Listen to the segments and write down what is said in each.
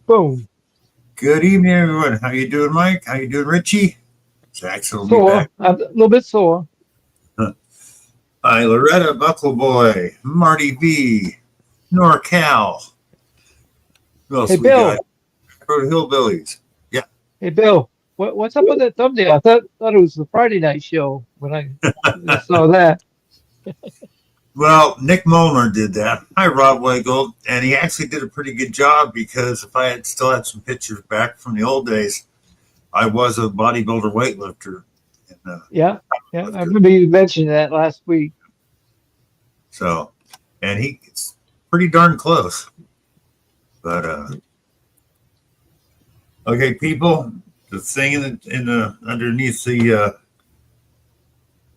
Boom. Good evening, everyone. How you doing, Mike? How you doing, Richie? Jackson will be Sore. back. I'm a little bit sore. Hi, Loretta, Buckleboy, Marty V, NorCal. Who Hey, else we got? Bill. Dakota Hillbillies. Yeah. Hey, Bill. What's up with that thumbnail? I thought it was the Friday night show when I saw that. Well, Nick Molnar did that. Hi, Rob Weigel. And he actually did a pretty good job because if I had still had some pictures back from the old days, I was a bodybuilder weightlifter. And, Yeah. Yeah. I lifter. remember you mentioned that last week. So, and it's pretty darn close. But okay, people, the thing in the underneath the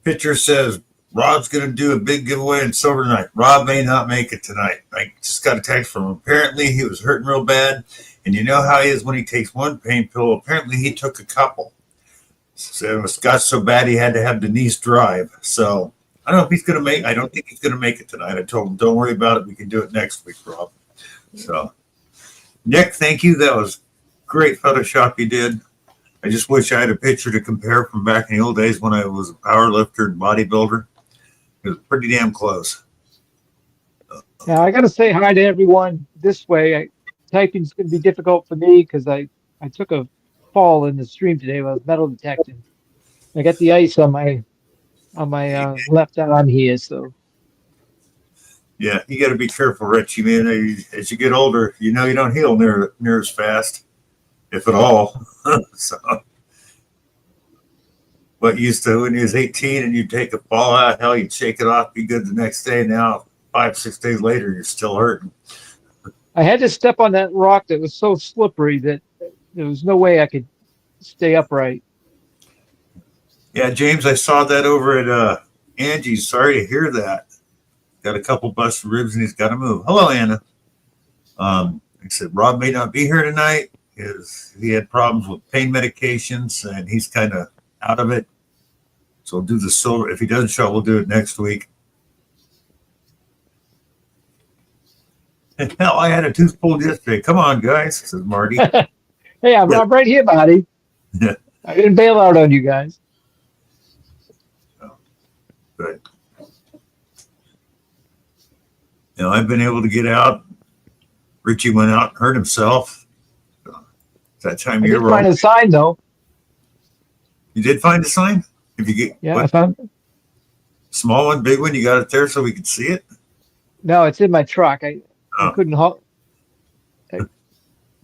picture says Rob's going to do a big giveaway in silver tonight. Rob may not make it tonight. I just got a text from him. Apparently, he was hurting real bad, and you know how he is when he takes one pain pill. Apparently, he took a couple. So it got so bad he had to have Denise drive. So I don't know if he's going to make. I don't think he's going to make it tonight. I told him, don't worry about it. We can do it next week, Rob. So Nick, thank you. That was great Photoshop you did. I just wish I had a picture to compare from back in the old days when I was a power lifter and bodybuilder. It was pretty damn close. Yeah. I got to say hi to everyone this way. Typing's going to be difficult for me because I took a fall in the stream today when I was metal detecting. I got the ice on my left arm here. So Yeah, you got to be careful, Richie, man. As you get older, you know you don't heal near as fast, if at all. So, what used to when you was 18 and you take a fall out, hell, you'd shake it off, be good the next day. Now, 5, 6 days later, you're still hurting. I had to step on that rock that was so slippery that there was no way I could stay upright. Yeah, James, I saw that over at Angie's. Sorry to hear that. Got a couple busted ribs and he's got to move. Hello, Anna. Like I said, Rob may not be here tonight. He had problems with pain medications and he's kind of out of it. So we'll do the silver. If he doesn't show, we'll do it next week. Hell, I had a tooth pulled yesterday. Come on, guys, says Marty. Hey, I'm right here, buddy. Yeah. I didn't bail out on you guys. But I've been able to get out. Richie went out and hurt himself. So it's that time I of year. did find a sign though. You did find a sign? If you get Yeah, I found. Small one, big one, you got it there so we could see it? No, it's in my truck. I Oh, couldn't haul.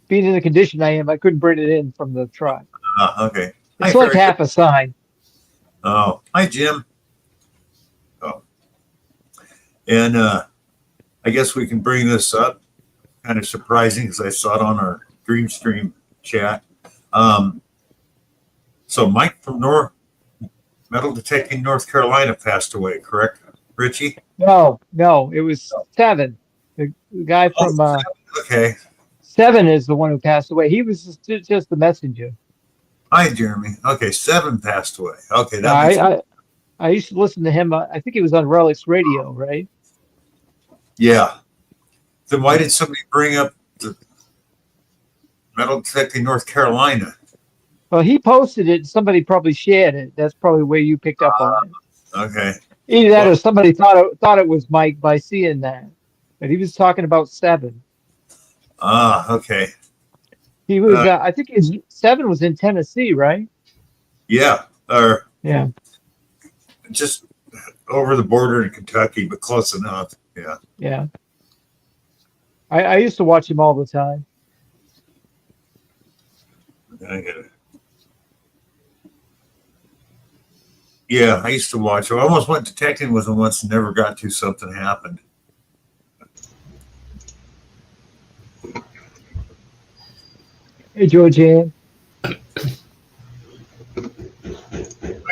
Being in the condition I am, I couldn't bring it in from the truck. Okay. Hi, It's like Ferry. half a sign. Oh, hi, Jim. Oh, and I guess we can bring this up. Kind of surprising because I saw it on our Dream Stream chat. So Mike from Metal Detecting North Carolina passed away, correct, Richie? No, it was Seven. The guy from Okay. Seven is the one who passed away. He was just the messenger. Hi, Jeremy. Okay, 7 passed away. Okay, Yeah, that makes sense. I used to listen to him. I think he was on Relics Radio, right? Yeah. Then why did somebody bring up the Metal Detecting North Carolina? Well, he posted it. Somebody probably shared it. That's probably where you picked up on it. Okay. Either that Well, or somebody thought it was Mike by seeing that. But he was talking about Seven. okay. He was. I think his Seven was in Tennessee, right? Yeah. Or Yeah. just over the border in Kentucky, but close enough. Yeah. Yeah. I used to watch him all the time. I gotta, yeah, I used to watch. I almost went detecting with him once and never got to. Something happened. Hey, Georgianne. Hi,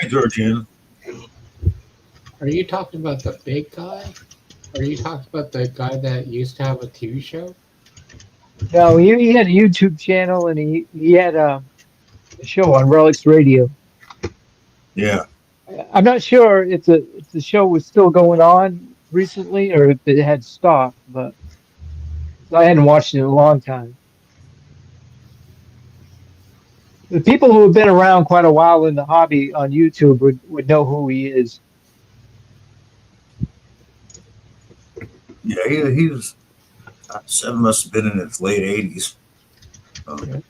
Georgiana. Are you talking about the big guy? Are you talking about the guy that used to have a TV show? No, he had a YouTube channel and he had a show on Relics Radio. Yeah. I'm not sure if the show was still going on recently or if it had stopped, but I hadn't watched it in a long time. The people who have been around quite a while in the hobby on YouTube would know who he is. Yeah, he was. Seven must have been in his late 80s. Yeah.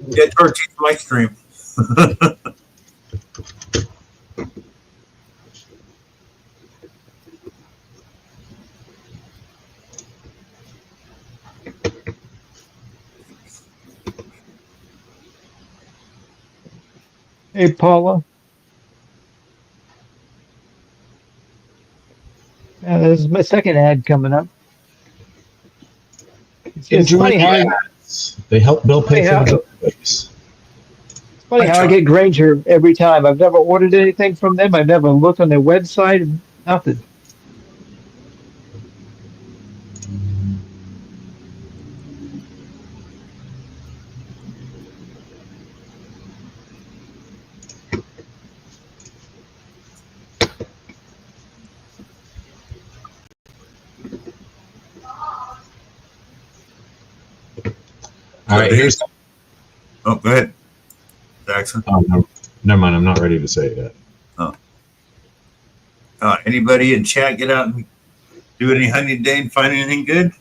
Yeah, Tortilla my stream. Hey, Paula. This is my second ad coming up. It's Enjoy funny the how ads. They help Bill pay for the giveaways. it's funny how I get Granger every time. I've never ordered anything from them. I've never looked on their website and nothing. All right, here's. Oh, go ahead, Jackson. Oh, no, never mind. I'm not ready to say it yet. Anybody in chat get out and do any hunting today and find anything good?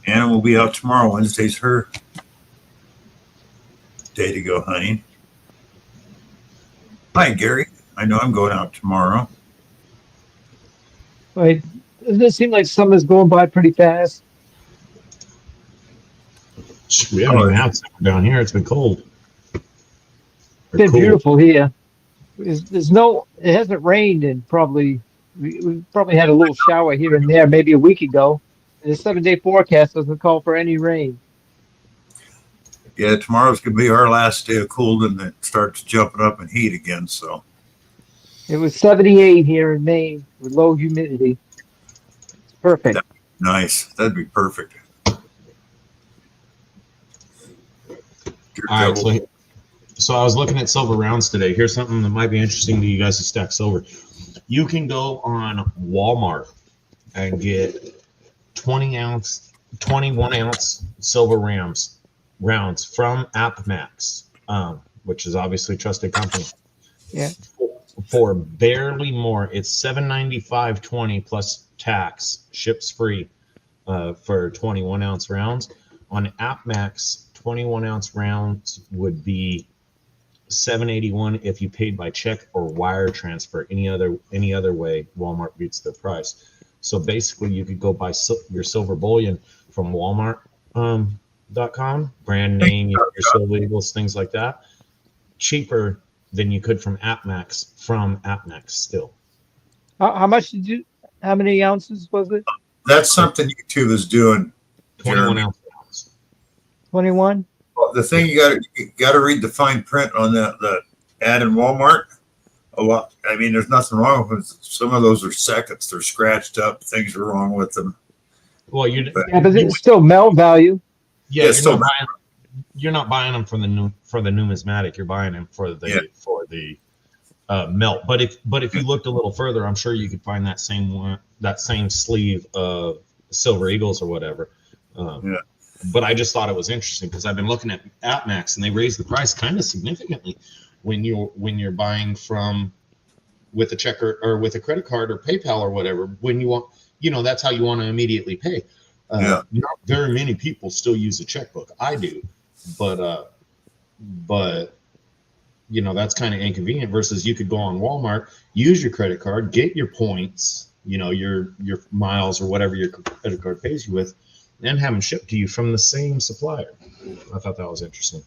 Anna will be out tomorrow. Wednesday's her day to go hunting. Hi, Gary. I know I'm going out tomorrow. Right? Doesn't it seem like summer's going by pretty fast? We haven't even had summer down here. It's been cold. It's been beautiful here. There's no, it hasn't rained in probably, we probably had a little shower here and there maybe a week ago. And the 7-day forecast doesn't call for any rain. Yeah, tomorrow's going to be our last day of cold, and it starts jumping up in heat again. So It was 78 here in Maine with low humidity. It's perfect. nice. That'd be perfect. All right, so I was looking at silver rounds today. Here's something that might be interesting to you guys to stack silver. You can go on Walmart and get 21 ounce silver rounds from AppMax, which is obviously a trusted company. Yeah. For barely more, it's $795.20 plus tax, ships free, for 21 ounce rounds. On AppMax, 21 ounce rounds would be $781 if you paid by check or wire transfer. Any other way, Walmart beats their price. So basically, you could go buy your silver bullion from Walmart.com, brand name, your Silver Eagles, things like that, cheaper than you could from AppMax. Still. How how many ounces was it? That's something YouTube is doing. 21 ounce. 21? The thing you got to read the fine print on the ad in Walmart. A lot. I mean, there's nothing wrong with it. Some of those are seconds. They're scratched up. Things are wrong with them. Well, but it's still melt value. Yeah, you're not buying them for the numismatic. You're buying them for the melt. But if you looked a little further, I'm sure you could find that same sleeve of Silver Eagles or whatever. But I just thought it was interesting because I've been looking at AppMax and they raised the price kind of significantly when you're buying from with a check or with a credit card or PayPal or whatever. When you want, that's how you want to immediately pay. Not very many people still use a checkbook. I do, but that's kind of inconvenient. Versus you could go on Walmart, use your credit card, get your points, your miles or whatever your credit card pays you with, and have them shipped to you from the same supplier. I thought that was interesting.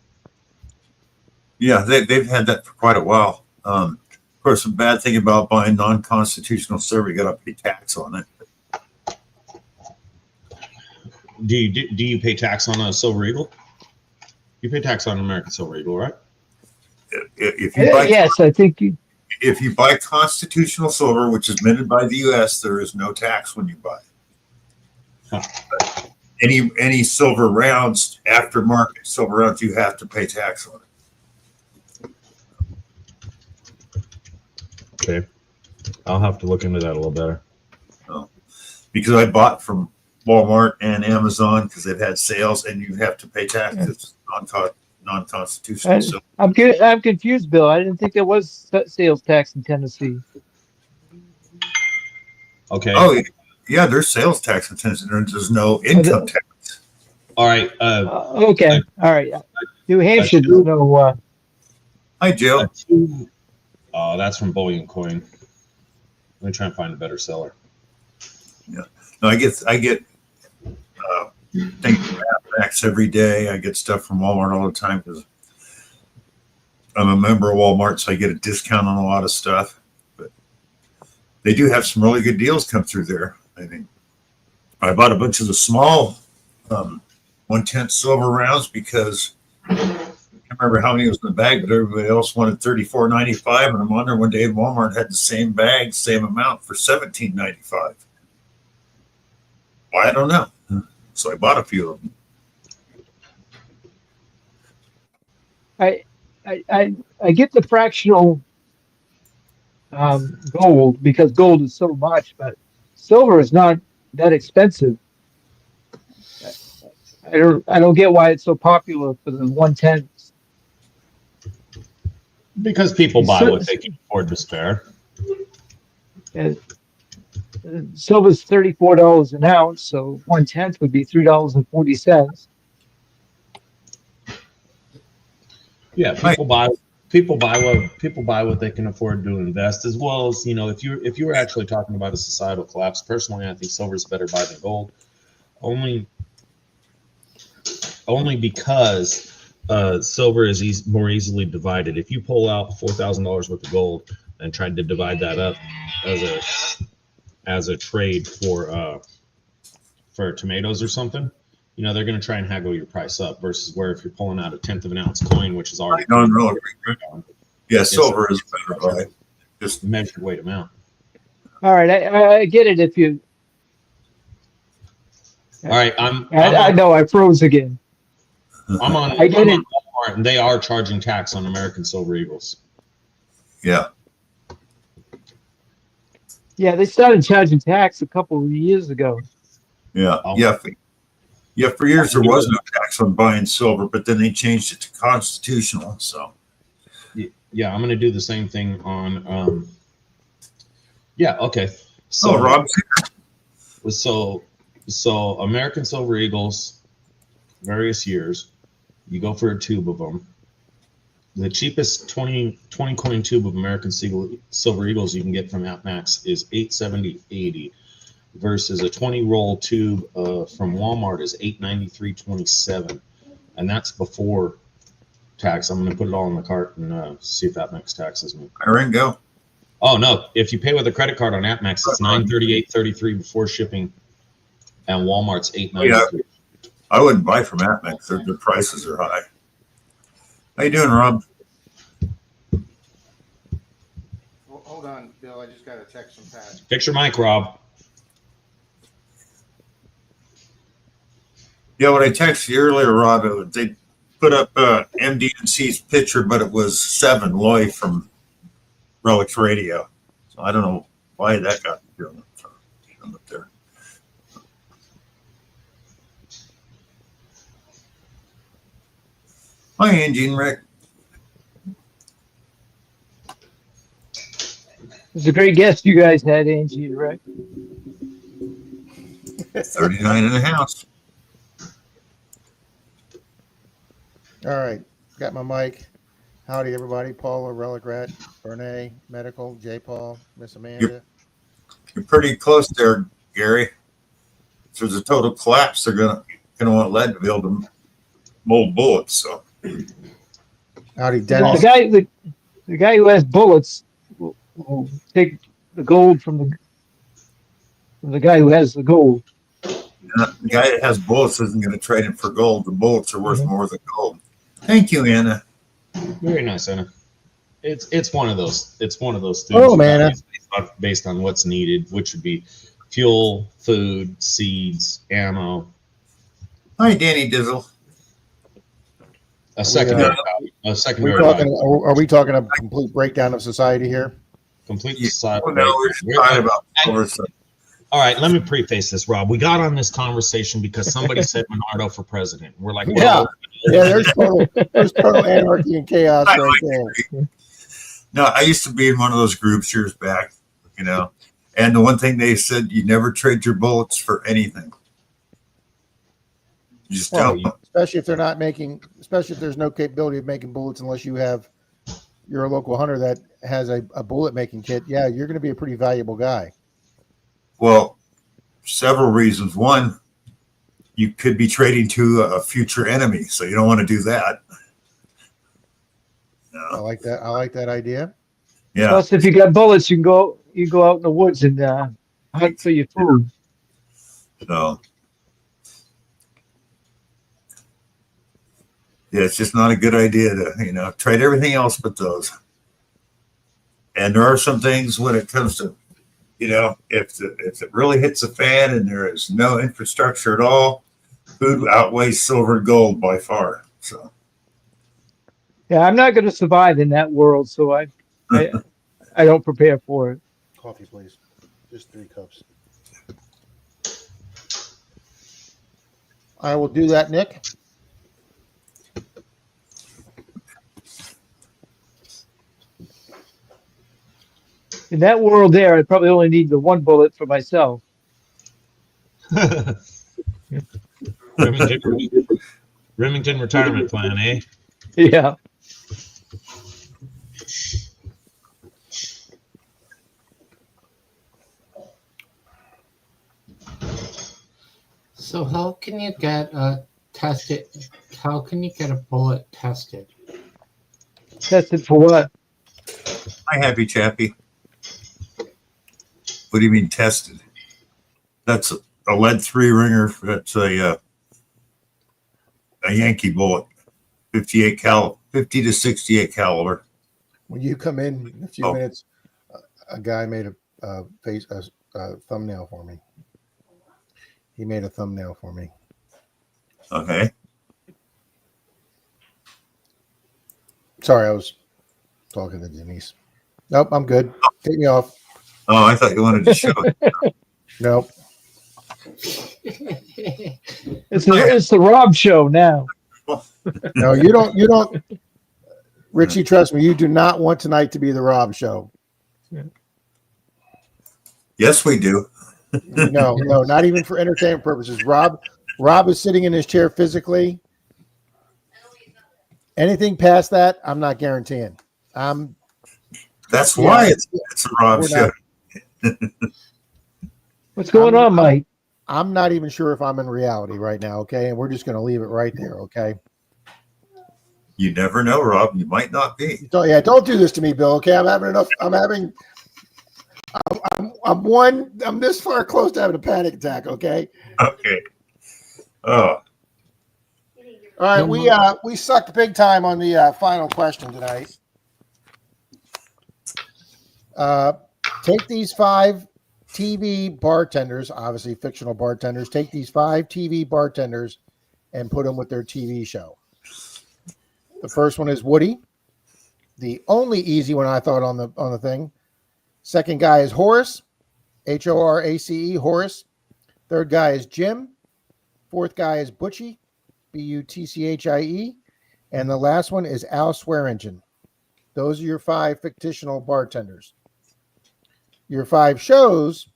Yeah, they've had that for quite a while. Of course, the bad thing about buying non-constitutional silver, you got to pay tax on it. Do you pay tax on a Silver Eagle? You pay tax on an American Silver Eagle, right? If you buy, yes, I think you. If you buy constitutional silver, which is minted by the U.S., there is no tax when you buy. Any silver rounds, aftermarket silver rounds, you have to pay tax on it. Okay. I'll have to look into that a little better. Because I bought from Walmart and Amazon because they've had sales, and you have to pay tax. It's non-constitutional. So I'm good. I'm confused, Bill. I didn't think there was sales tax in Tennessee. Okay. oh yeah, there's sales tax in Tennessee. There's no income tax. All right. Okay. All right. New Hampshire, there's no. Hi, Joe. Oh, that's from Bullion Coin. Let me try and find a better seller. No, I get things from Max every day. I get stuff from Walmart all the time because I'm a member of Walmart, so I get a discount on a lot of stuff. But they do have some really good deals come through there. I think I bought a bunch of the small 1/10 silver rounds because I can't remember how many was in the bag, but everybody else wanted $34.95, and I'm wondering one day Walmart had the same bag, same amount for $17.95. Why, I don't know. So I bought a few of them. I get the fractional gold because gold is so much, but silver is not that expensive. I don't get why it's so popular for the 1/10. Because people buy what they can afford to spare. And silver's $34 an ounce, so 1/10 would be $3.40. Yeah, people buy what they can afford to invest, as well as, if you were actually talking about a societal collapse, personally I think silver's a better buy than gold. Only because silver is more easily divided. If you pull out $4,000 worth of gold and tried to divide that up as a trade for tomatoes or something, they're going to try and haggle your price up. Versus where if you're pulling out a 1/10 of an ounce coin, which is already yeah, silver is a better buy. Just measured weight amount. All right, I get it. If you, All right, I know I froze again. I'm on Walmart, and they are charging tax on American Silver Eagles. yeah. Yeah, they started charging tax a couple of years ago. Yeah, yeah. For years there was no tax on buying silver, but then they changed it to constitutional. So yeah, I'm going to do the same thing on. Yeah. Okay. So Rob. So American Silver Eagles, various years, you go for a tube of them. The cheapest 20 coin tube of American Silver Eagles you can get from AppMax is $870.80, versus a 20 roll tube from Walmart is $893.27, and that's before tax. I'm going to put it all in the cart and see if AppMax taxes me. Ringo. Oh no! If you pay with a credit card on AppMax, it's $938.33 before shipping, and Walmart's $893. Yeah, I wouldn't buy from AppMax. Their prices are high. How you doing, Rob? Well, hold on, Bill. I just got a text from Pat. Fix your mic, Rob. Yeah, when I texted you earlier, Rob, they put up MDNC's picture, but it was 7 Loy from Relics Radio. So I don't know why that got up there. Hi, Angie and Rick. It's a great guest you guys had, Angie and Rick. 39 in the house. All right, got my mic. Howdy, everybody. Paula, Relic Rat, Bernae, Medical, J. Paul, Miss Amanda. You're pretty close there, Gary. If there's a total collapse, they're gonna want lead to be able to mold bullets. So. Howdy, Dennis. The guy who has bullets will take the gold from the guy who has the gold. The guy that has bullets isn't going to trade it for gold. The bullets are worth more than gold. Thank you, Anna. Very nice, Anna. It's one of those. It's one of those things. Oh, man. Based on what's needed, which would be fuel, food, seeds, ammo, Hi, Danny Dizzle. a secondary value, a secondary value. Are we talking a complete breakdown of society here? Complete Yeah. society. Well, no, we're just talking about All right, let me preface this, Rob. We got on this conversation because somebody said Menardo for president. We're like, well, Yeah, there's total anarchy and chaos right there. No, I used to be in one of those groups years back, and the one thing they said, you never trade your bullets for anything. You just Well, don't. especially if there's no capability of making bullets unless you're a local hunter that has a bullet making kit. Yeah, you're going to be a pretty valuable guy. Well, several reasons. One, you could be trading to a future enemy, so you don't want to do that. I like that. I like that idea. Yeah. Plus, if you got bullets, you can go out in the woods and hunt for your food. So, yeah, it's just not a good idea to, trade everything else but those. And there are some things when it comes to, if it really hits a fan and there is no infrastructure at all, food outweighs silver and gold by far. So, Yeah, I'm not going to survive in that world, so I don't prepare for it. Coffee, please. Just 3 cups. I will do that, Nick. In that world there, I probably only need the 1 bullet for myself. Remington retirement plan, eh? Yeah. So how can you get tested? How can you get a bullet tested? Tested for what? hi, Happy Chappy. What do you mean tested? That's a lead 3 ringer. That's a Yankee bullet, 50 to 68 caliber. When you come in a few Oh. minutes, a guy made a thumbnail for me. He made a thumbnail for me. Okay. Sorry, I was talking to Denise. Nope, I'm good. Take me off. Oh, I thought you wanted to show it. Nope. It's the Rob show now. No, you don't. Richie, trust me, you do not want tonight to be the Rob show. Yes, we do. No, not even for entertainment purposes. Rob is sitting in his chair physically. Anything past that, I'm not guaranteeing. That's why it's a Rob We're show. What's going on, Mike? I'm not even sure if I'm in reality right now, okay? And we're just going to leave it right there, okay? You never know, Rob. You might not be. So yeah, don't do this to me, Bill, okay? I'm this far close to having a panic attack, okay? Okay. Oh, All right, we sucked big time on the final question tonight. Take these 5 TV bartenders, obviously fictional bartenders. Take these 5 TV bartenders and put them with their TV show. The first one is Woody, the only easy one I thought on the thing. Second guy is Horace, Horace, Horace. Third guy is Jim. Fourth guy is Butchie, Butchie. And the last one is Al Swearingen. Those are your 5 fictional bartenders. Your 5 shows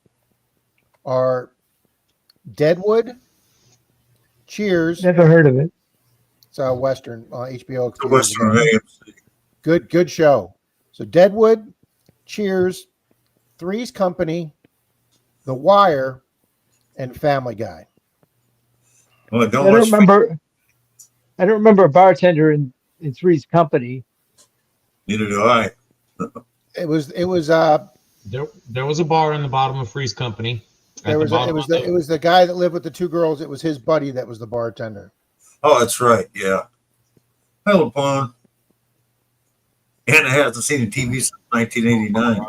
are Deadwood, Cheers. Never heard of it. It's a Western on HBO. the Western AMC. Good show. So Deadwood, Cheers, Three's Company, The Wire, and Family Guy. Well, I don't remember a bartender in Three's Company. Neither do I. It was There was a bar in the bottom of Freeze Company. it was the guy that lived with the 2 girls. It was his buddy that was the bartender. Oh, that's right. Yeah. Hello, Pawn. Anna hasn't seen a TV since 1989.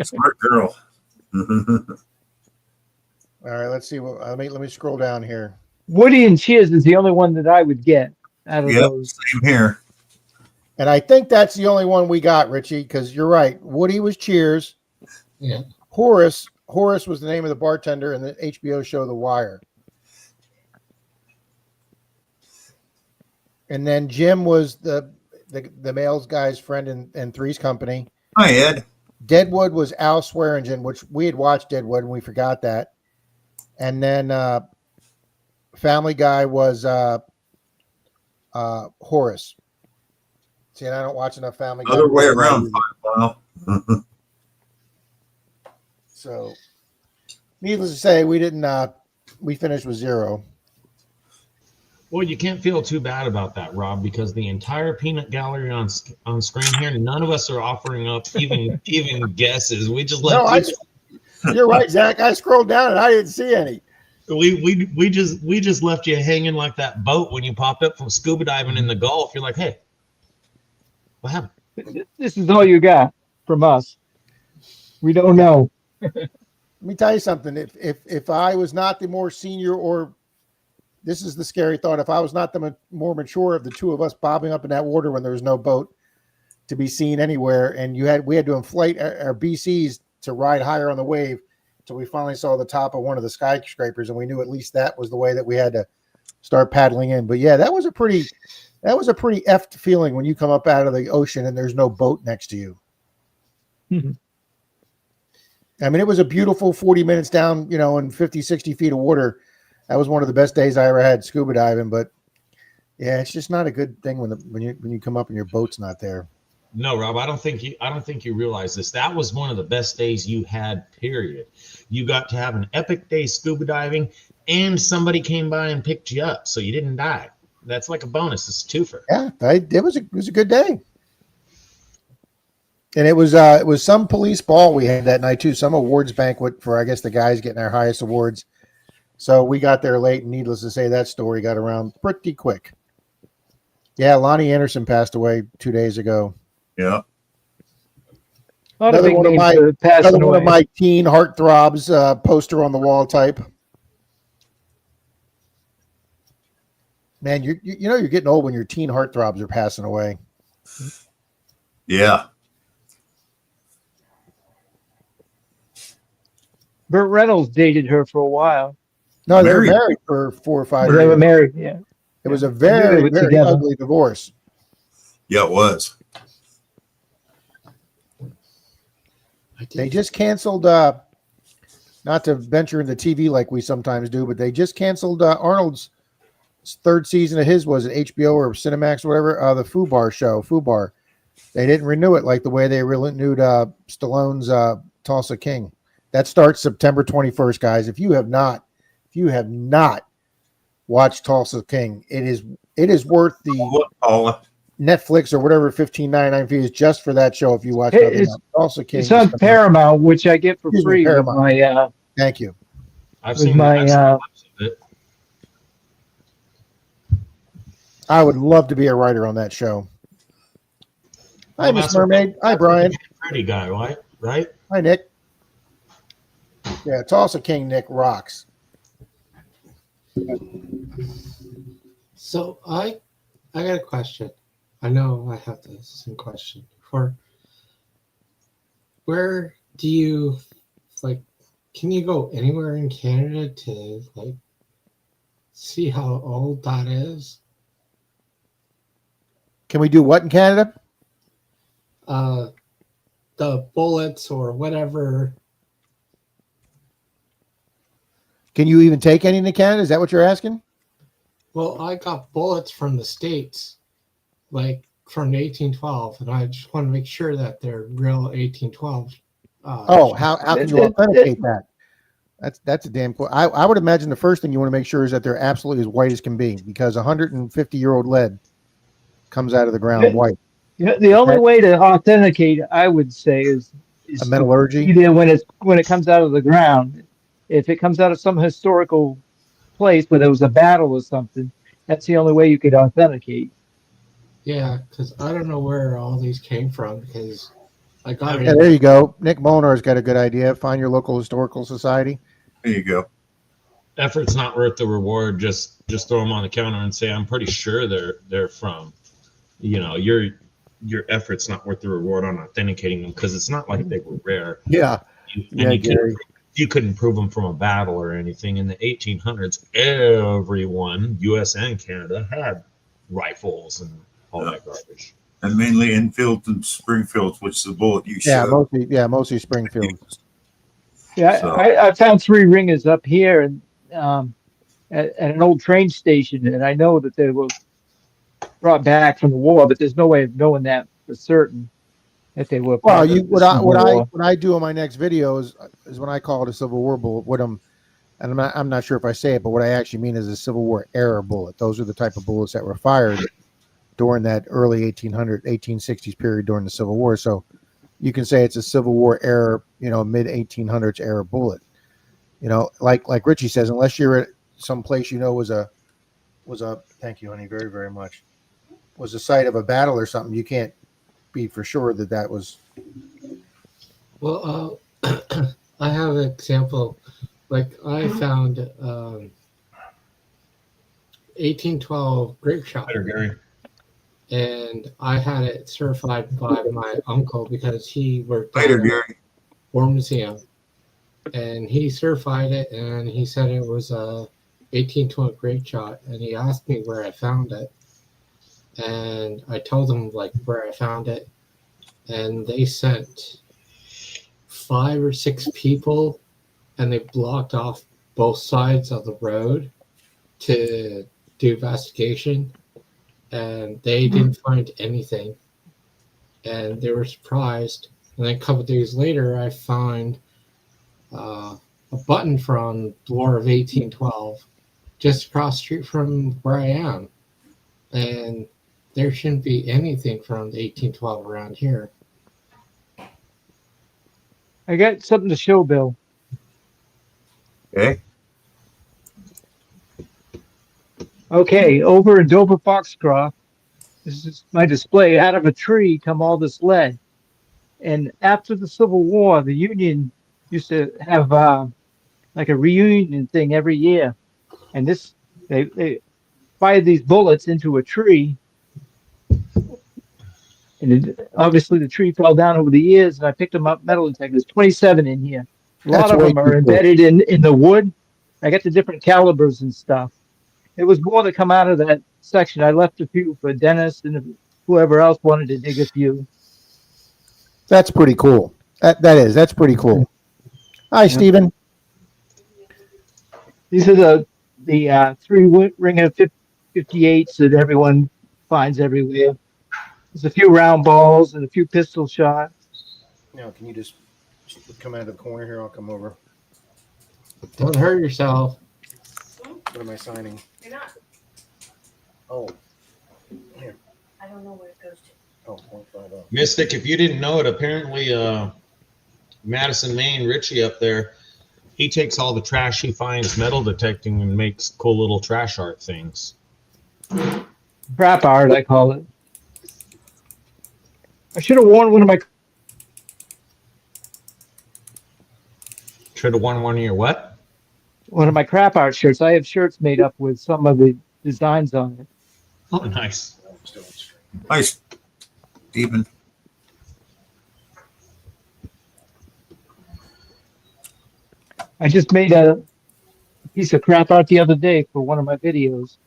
Smart girl. All right, let's see. What let me scroll down here. Woody and Cheers is the only one that I would get out of Yep, those. same here. And I think that's the only one we got, Richie, because you're right. Woody was Cheers. Yeah. Horace was the name of the bartender in the HBO show The Wire. And then Jim was the male guy's friend in Three's Company. Hi, Ed. Deadwood was Al Swearingen, which we had watched Deadwood and we forgot that. And then Family Guy was Horace. See, and I don't watch enough Family Guy. Other way around. Wow. So, needless to say, we didn't. We finished with 0. Well, you can't feel too bad about that, Rob, because the entire peanut gallery on screen here, none of us are offering up even guesses. We just let you're right, Zach. I scrolled down and I didn't see any. we just left you hanging like that boat when you popped up from scuba diving in the Gulf. You're like, hey, what happened? This is all you got from us. We don't know. Let me tell you something. If I was not the more senior, or this is the scary thought, if I was not the more mature of the two of us bobbing up in that water when there was no boat to be seen anywhere, and we had to inflate our BCs to ride higher on the wave until we finally saw the top of one of the skyscrapers, and we knew at least that was the way that we had to start paddling in. But yeah, that was a pretty effed feeling when you come up out of the ocean and there's no boat next to you. I mean, it was a beautiful 40 minutes down, in 50, 60 feet of water. That was one of the best days I ever had scuba diving. But yeah, it's just not a good thing when you come up and your boat's not there. No, Rob, I don't think you realize this. That was one of the best days you had, period. You got to have an epic day scuba diving, and somebody came by and picked you up, so you didn't die. That's like a bonus. It's a twofer. Yeah, it was a good day. And it was some police ball we had that night too, some awards banquet for, I guess, the guys getting our highest awards. So we got there late, and needless to say, that story got around pretty quick. Yeah, Lonnie Anderson passed away 2 days ago. Yeah. Another one of my teen heartthrobs, poster on the wall type. Man, you're getting old when your teen heartthrobs are passing away. Yeah. Burt Reynolds dated her for a while. No, they were married for 4 or 5 years. They were married, yeah. It was a very, very ugly divorce. Yeah, it was. They just canceled, not to venture into TV like we sometimes do, but they just canceled Arnold's third season of his, was it HBO or Cinemax or whatever, the FUBAR show, FUBAR. They didn't renew it like the way they renewed Stallone's Tulsa King. That starts September 21st, guys. If you have not watched Tulsa King, it is worth the Netflix or whatever $15.99 fee is just for that show. If you watch Tulsa King, it's on Paramount, which I get for free. With my, thank you. I've seen my. I would love to be a writer on that show. Hi, Miss Mermaid. Hi, Brian. Pretty guy, right? Hi, Nick. Yeah, Tulsa King Nick rocks. So I got a question. I know I have the same question. Where do you can you go anywhere in Canada to see how old that is? Can we do what in Canada? The bullets or whatever. Can you even take any into Canada? Is that what you're asking? Well, I got bullets from the States, from 1812, and I just want to make sure that they're real 1812. How can you authenticate that? That's a damn cool. I would imagine the first thing you want to make sure is that they're absolutely as white as can be, because 150-year-old lead comes out of the ground white. Yeah, the only way to authenticate, I would say, is a metallurgy. Either when it comes out of the ground. If it comes out of some historical place where there was a battle or something, that's the only way you could authenticate. Yeah, because I don't know where all these came from, because I got it. Yeah, there you go. Nick Molinar's got a good idea. Find your local historical society. There you go. effort's not worth the reward. Just throw them on the counter and say, I'm pretty sure they're from. Your effort's not worth the reward on authenticating them because it's not like they were rare. Yeah. And Yeah, Gary. you couldn't prove them from a battle or anything. In the 1800s, everyone, U.S. and Canada, had rifles and all that garbage. And mainly Enfield and Springfield, which is the bullet you Yeah, shot. mostly Springfield. Yeah, So- I found 3 ringers up here and at an old train station, and I know that they were brought back from the war, but there's no way of knowing that for certain that they were. Well, part of the Civil War. what I do in my next video is when I call it a Civil War bullet. What I'm not sure if I say it, but what I actually mean is a Civil War era bullet. Those are the type of bullets that were fired during that early 1860s period during the Civil War. So you can say it's a Civil War era, mid 1800s era bullet. Like Richie says, unless you're at some place was a thank you, honey, very, very much, was a site of a battle or something, you can't be for sure that was. Well, I have an example. Like I found 1812 grape shot, Better, Gary. and I had it certified by my uncle because he worked Later, at a Gary. war museum, and he certified it, and he said it was a 1812 grape shot, and he asked me where I found it, and I told him like where I found it, and they sent 5 or 6 people, and they blocked off both sides of the road to do investigation, and they didn't find anything, and they were surprised. And then a couple of days later, I found a button from the War of 1812 just across the street from where I am, and there shouldn't be anything from the 1812 around here. I got something to show, Bill. Okay. Okay, over in Dover Foxcroft, this is my display. Out of a tree come all this lead. And after the Civil War, the Union used to have like a reunion thing every year. And they fired these bullets into a tree. And obviously the tree fell down over the years, and I picked them up metal detectors. 27 in here. A lot That's of way them are too cool. embedded in the wood. I got the different calibers and stuff. It was more to come out of that section. I left a few for Dennis and whoever else wanted to dig a few. That's pretty cool. That's pretty cool. Hi, Stephen. These are the 3 Ringer 58s that everyone finds everywhere. There's a few round balls and a few pistol shots. Now, can you just come out of the corner here? I'll come over. Don't hurt yourself. What am I signing? You're not. Oh, I don't know where it goes to. 0.50. Mystic, if you didn't know it, apparently Madison, Maine, Richie up there, he takes all the trash he finds metal detecting and makes cool little trash art things. Crap art, I call it. I should have worn one of One of your what? my crap art shirts. I have shirts made up with some of the designs on it. Oh, nice. Nice, Stephen. I just made a piece of crap art the other day for one of my videos.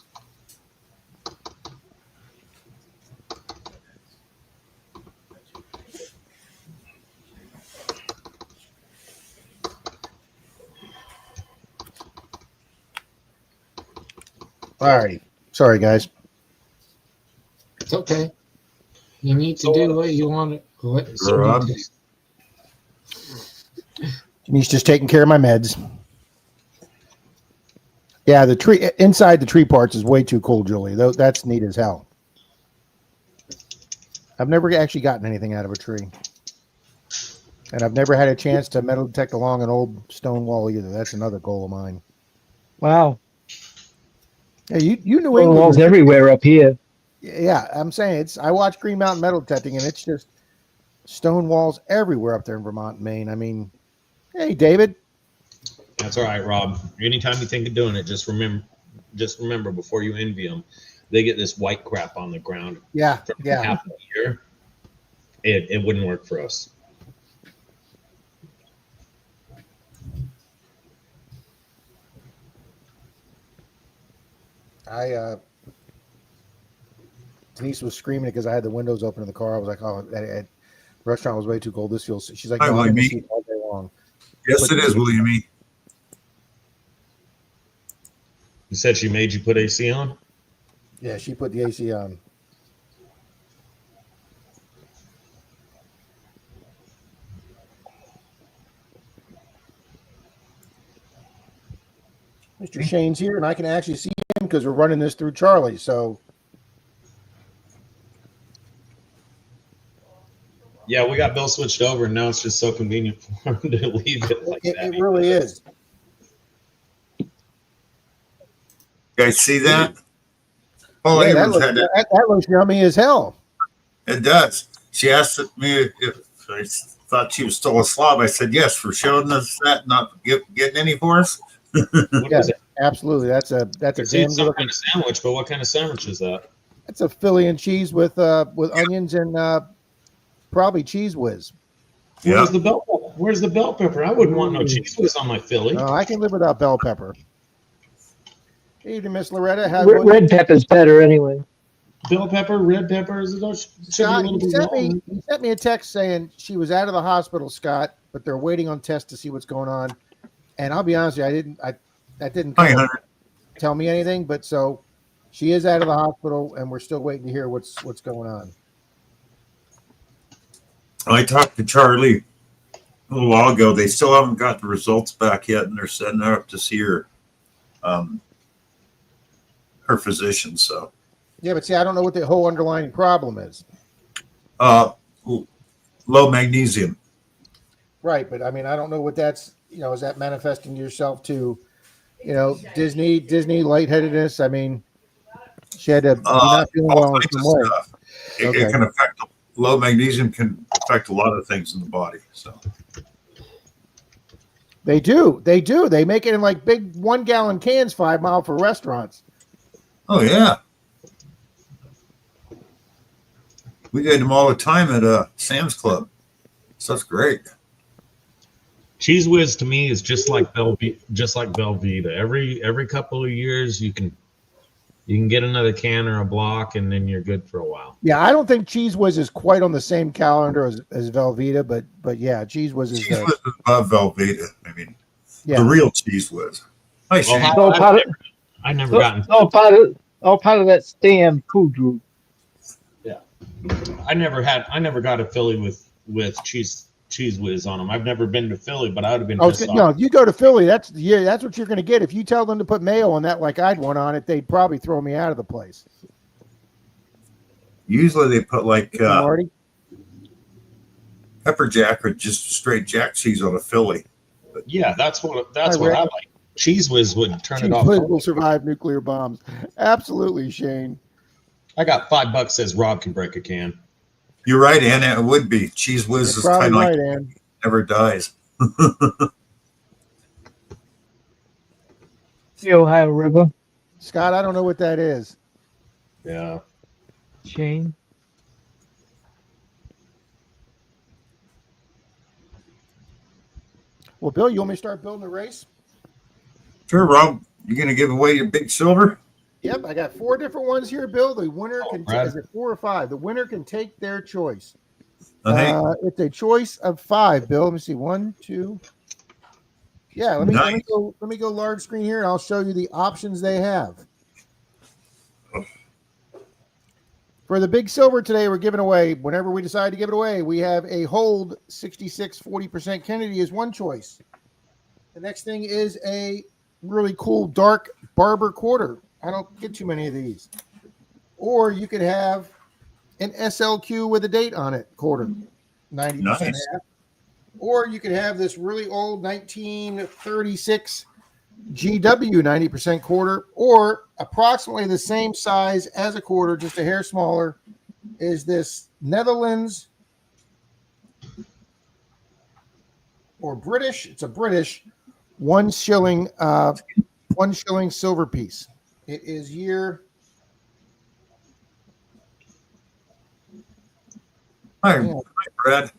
All righty. Sorry, guys. It's okay. You need to do what you want. Rob? He's just taking care of my meds. Yeah, the tree inside the tree parts is way too cool, Julie. That's neat as hell. I've never actually gotten anything out of a tree. And I've never had a chance to metal detect along an old stone wall either. That's another goal of mine. Wow. Yeah, you New Well, England. walls everywhere up here. Yeah, I'm saying I watch Green Mountain metal detecting, and it's just stone walls everywhere up there in Vermont and Maine. I mean, hey, David. That's all right, Rob. Anytime you think of doing it, just remember before you envy them, they get this white crap on the ground Yeah, for yeah. half a year. It wouldn't work for us. Denise was screaming because I had the windows open in the car. I was like, "Oh, that restaurant was way too cold. This feels." She's like, Hi, "No, I'm in the William. seat all day long." Yes, it is, William. You said she made you put AC on? Yeah, she put the AC on. Mr. Shane's here, and I can actually see him because we're running this through Charlie. So Yeah, we got Bill switched over, and now it's just so convenient for him to leave it like that. it really is. You guys see that? Paul Yeah, that Abrams looks, had that. that looks yummy as hell. It does. She asked me if I thought she was still a slob. I said yes for showing us that, not getting any for us. What Yeah, is it? absolutely. That's a See, damn it's some good. kind of sandwich, but what kind of sandwich is that? That's a Philly and cheese with onions and probably cheese whiz. Yeah. Where's the bell pepper? Where's the bell pepper? I wouldn't want no cheese whiz on my Philly. I can live without bell pepper. Evening, Miss Loretta. How Red pepper's better anyway. Bell pepper, red pepper, should be a Scott, little he bit sent me a text saying she was out of the hospital, Scott, but they're waiting on tests to see what's going on. And I'll be honest with you, that didn't Hi, Hunter. tell me anything, but so she is out of the hospital, and we're still waiting to hear what's going on. I talked to Charlie a little while ago. They still haven't got the results back yet, and they're setting her up to see her physician. So, Yeah, but see, I don't know what the whole underlying problem is. low magnesium. Right, but I mean, I don't know what that's. Is that manifesting yourself to, Disney lightheadedness? I mean, she had to be not feeling All well in types some of way. stuff. It Okay. can affect low magnesium can affect a lot of things in the body. So, They do. They make it in like big 1 gallon cans 5 mile for restaurants. oh yeah, we get them all the time at Sam's Club. So that's great. Cheese whiz to me is just like Velveeta. Every couple of years you can get another can or a block, and then you're good for a while. Yeah, I don't think Cheese Whiz is quite on the same calendar as Velveeta, but yeah, Cheese Whiz is Cheese Whiz is above Velveeta. I mean, yeah. the real Cheese Whiz. Hi, Shane. It's all part of, I never gotten. all part of that Stam food group. I never got a Philly with cheese whiz on them. I've never been to Philly, but I would have been pissed off. No, if you go to Philly, that's what you're going to get. If you tell them to put mayo on that, like I'd want on it, they'd probably throw me out of the place. Usually they put like Marty, pepper jack or just straight jack cheese on a Philly. Yeah, that's what Rick. I like. Cheese whiz would turn Cheese it off. Whiz will survive nuclear bombs. Absolutely, Shane. I got $5 says Rob can break a can. You're right, Anna. It would be Cheese Whiz You're is probably kind of right, like Ann. never dies. The Ohio River, Scott, I don't know what that is. Yeah. Shane. Well, Bill, you want me to start building a race? Sure, Rob. You gonna give away your big silver? Yep, I got 4 different ones here, Bill. The winner can Brad. is it 4 or 5? The winner can take their choice. Hey, It's a choice of 5, Bill. Let me see. 1, 2. Yeah, let me go large screen here, and I'll show you the options they have. For the big silver today, we're giving away, whenever we decide to give it away, we have a hold 66 40% Kennedy is one choice. The next thing is a really cool dark Barber quarter. I don't get too many of these. Or you could have an SLQ with a date on it, quarter, 90% Nice. half. Or you could have this really old 1936 GW 90% quarter, or approximately the same size as a quarter, just a hair smaller, is this Netherlands or British. It's a British 1 shilling, 1 shilling silver piece. It is year Hi, Yeah. hi, Brad.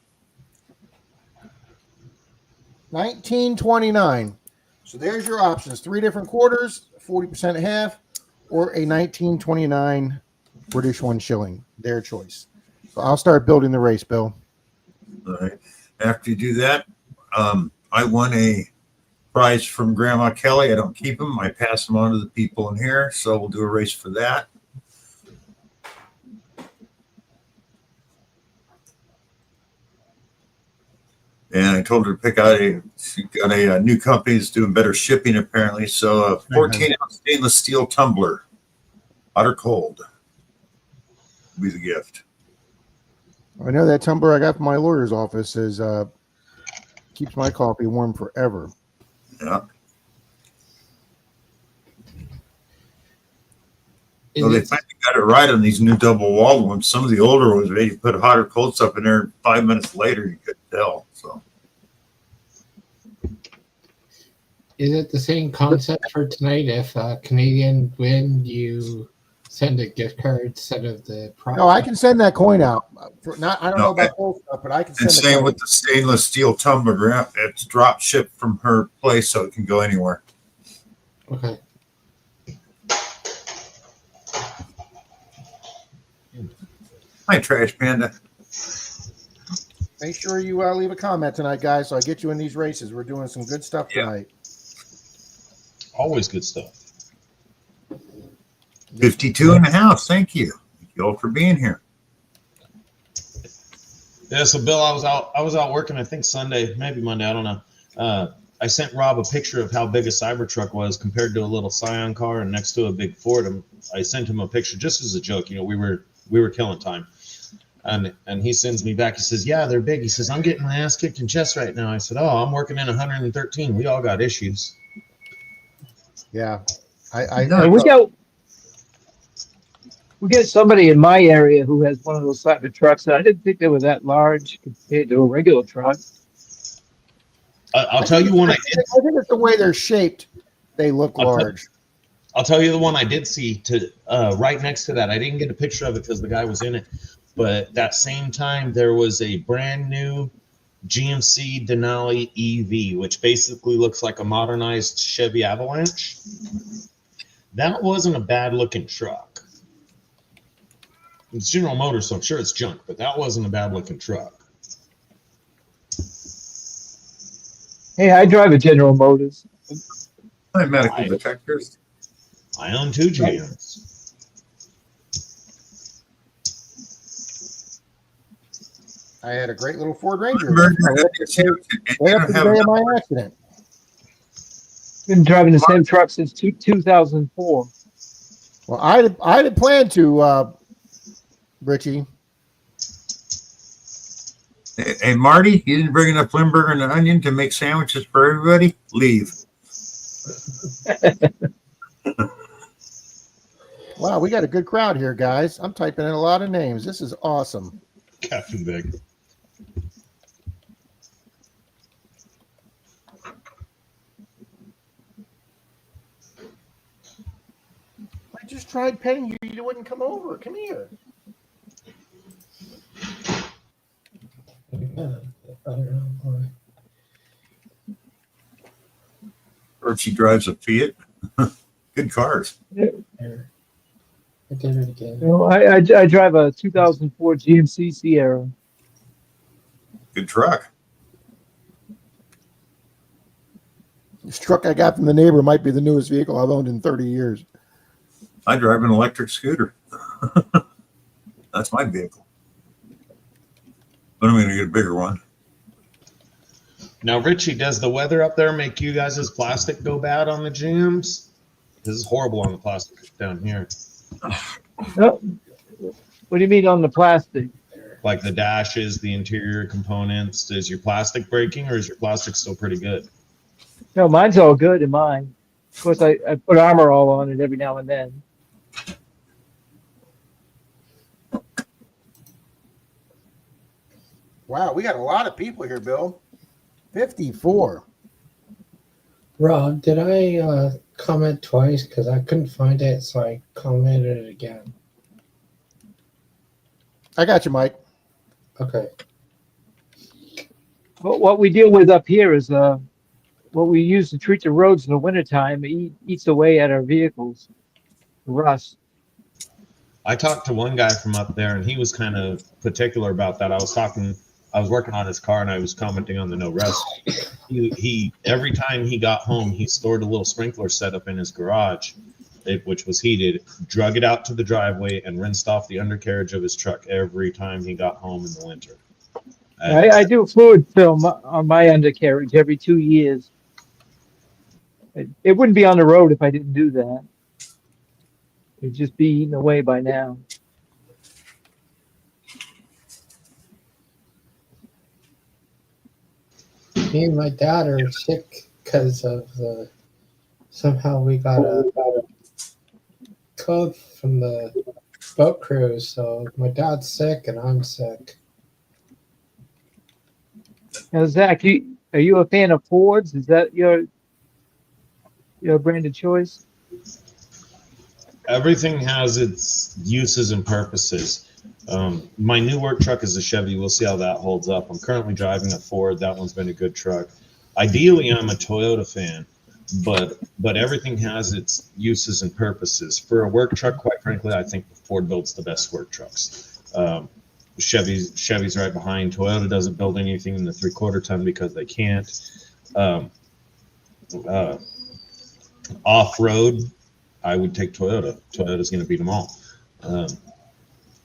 1929. So there's your options: 3 different quarters, 40% half, or a 1929 British 1 shilling. Their choice. So I'll start building the race, Bill. All right. After you do that, I won a prize from Grandma Kelly. I don't keep them. I pass them on to the people in here. So we'll do a race for that. And I told her to pick out she got a new company that's doing better shipping apparently. So a 14-ounce stainless steel tumbler, hot or cold, will be the gift. I know that tumbler I got from my lawyer's office is keeps my coffee warm forever. Yeah. Is So they it, finally got it right on these new double walled ones. Some of the older ones, they put hot or cold stuff in there, and 5 minutes later you could tell. So is it the same concept for tonight? If Canadian win, you send a gift card instead of the prize? No, I can send that coin out. I don't know Okay. about both stuff, but I can and send same it. with the stainless steel tumbler. It's drop shipped from her place, so it can go anywhere. Okay. Hi, Trash Panda. Make sure you leave a comment tonight, guys, so I get you in these races. We're doing some good stuff Yeah. tonight. Always good stuff. 52 in the house. Thank you. Thank you all for being here. Yeah, so Bill, I was out working, I think Sunday, maybe Monday, I don't know. I sent Rob a picture of how big a Cybertruck was compared to a little Scion car and next to a big Ford. And I sent him a picture just as a joke. You know, we were killing time. And he sends me back. He says, "Yeah, they're big." He says, "I'm getting my ass kicked in chess right now." I said, "Oh, I'm working in 113. We all got issues." Yeah. And we got somebody in my area who has one of those Cybertrucks, and I didn't think they were that large compared to a regular truck. I'll tell you one I did. I think it's the way they're shaped. They look large. I'll tell you the one I did see to right next to that. I didn't get a picture of it because the guy was in it. But that same time, there was a brand new GMC Denali EV, which basically looks like a modernized Chevy Avalanche. That wasn't a bad looking truck. It's General Motors, so I'm sure it's junk, but that wasn't a bad looking truck. Hey, I drive a General Motors. Hi, medical detectors. I own 2 GMs. I had a great little Ford Ranger. Right Right up to the day of my accident. Been driving the same truck since 2004. Well, I had planned to, Richie. Hey, Marty, you didn't bring enough Limburger and onion to make sandwiches for everybody? Leave. Wow, we got a good crowd here, guys. I'm typing in a lot of names. This is awesome. Captain Big. I just tried petting you. You wouldn't come over. Come here. Or she drives a Fiat. Good cars. I did it again. You know, I drive a 2004 GMC Sierra. Good truck. This truck I got from the neighbor might be the newest vehicle I've owned in 30 years. I drive an electric scooter. That's my vehicle. But I'm going to get a bigger one. Now, Richie, does the weather up there make you guys' plastic go bad on the GMs? This is horrible on the plastic down here. Oh, what do you mean on the plastic? Like the dashes, the interior components. Is your plastic breaking or is your plastic still pretty good? No, mine's all good in mine. Of course, I put armor all on it every now and then. Wow, we got a lot of people here, Bill. 54. Rob, did I comment twice? Because I couldn't find it, so I commented it again. I got you, Mike. Okay. What we deal with up here is what we use to treat the roads in the wintertime eats away at our vehicles. Rust. I talked to one guy from up there, and he was kind of particular about that. I was working on his car, and I was commenting on the no rust. He every time he got home, he stored a little sprinkler setup in his garage, which was heated, drug it out to the driveway, and rinsed off the undercarriage of his truck every time he got home in the winter. I do fluid film on my undercarriage every 2 years. It wouldn't be on the road if I didn't do that. It'd just be eaten away by now. Me and my dad are sick because of somehow we got a code from the boat cruise. So my dad's sick and I'm sick. Now, Zach, are you a fan of Fords? Is that your brand of choice? Everything has its uses and purposes. My new work truck is a Chevy. We'll see how that holds up. I'm currently driving a Ford. That one's been a good truck. Ideally, I'm a Toyota fan, but everything has its uses and purposes. For a work truck, quite frankly, I think Ford builds the best work trucks. Chevy's right behind. Toyota doesn't build anything in the 3/4 ton because they can't. Off-road, I would take Toyota. Toyota's going to beat them all.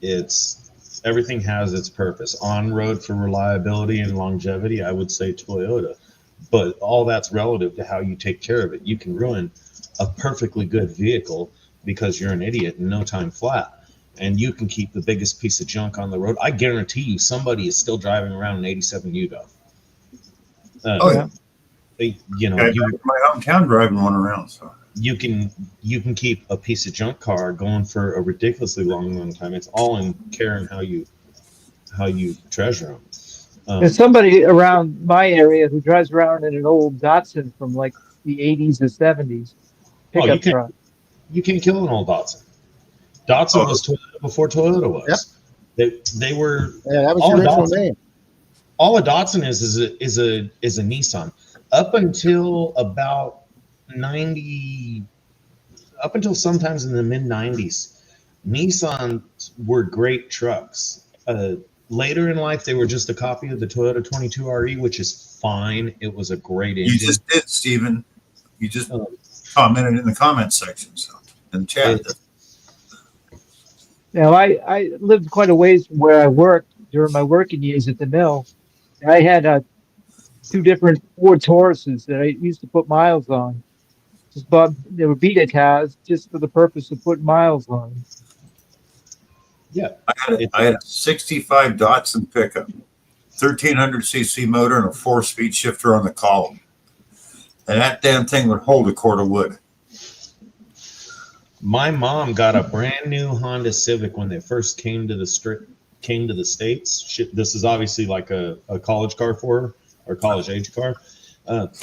It's everything has its purpose. On road for reliability and longevity, I would say Toyota. But all that's relative to how you take care of it. You can ruin a perfectly good vehicle because you're an idiot in no time flat. And you can keep the biggest piece of junk on the road. I guarantee you somebody is still driving around an 87 UDO. Oh, yeah. You know, I'm in my hometown driving one around. So you can keep a piece of junk car going for a ridiculously long time. It's all in care and how you treasure them. There's somebody around my area who drives around in an old Datsun from like the 80s or 70s pickup truck. You can kill an old Datsun. Datsun was Toyota before Toyota was. Yep. They were. Yeah, that was the original name. All a Datsun is a Nissan. Up until about 90, up until sometimes in the mid 90s, Nissans were great trucks. Later in life, they were just a copy of the Toyota 22RE, which is fine. It was a great engine. You just did, Stephen. You just commented in the comments section, so in the chat. Now, I lived quite a ways from where I worked during my working years at the mill. I had 2 different Ford Tauruses that I used to put miles on. They were beta cars just for the purpose of putting miles on. Yeah, I had a 65 Datsun pickup, 1300cc motor, and a 4-speed shifter on the column. And that damn thing would hold a cord of wood. My mom got a brand new Honda Civic when they first came to the States. This is obviously like a college car for her, or college age car.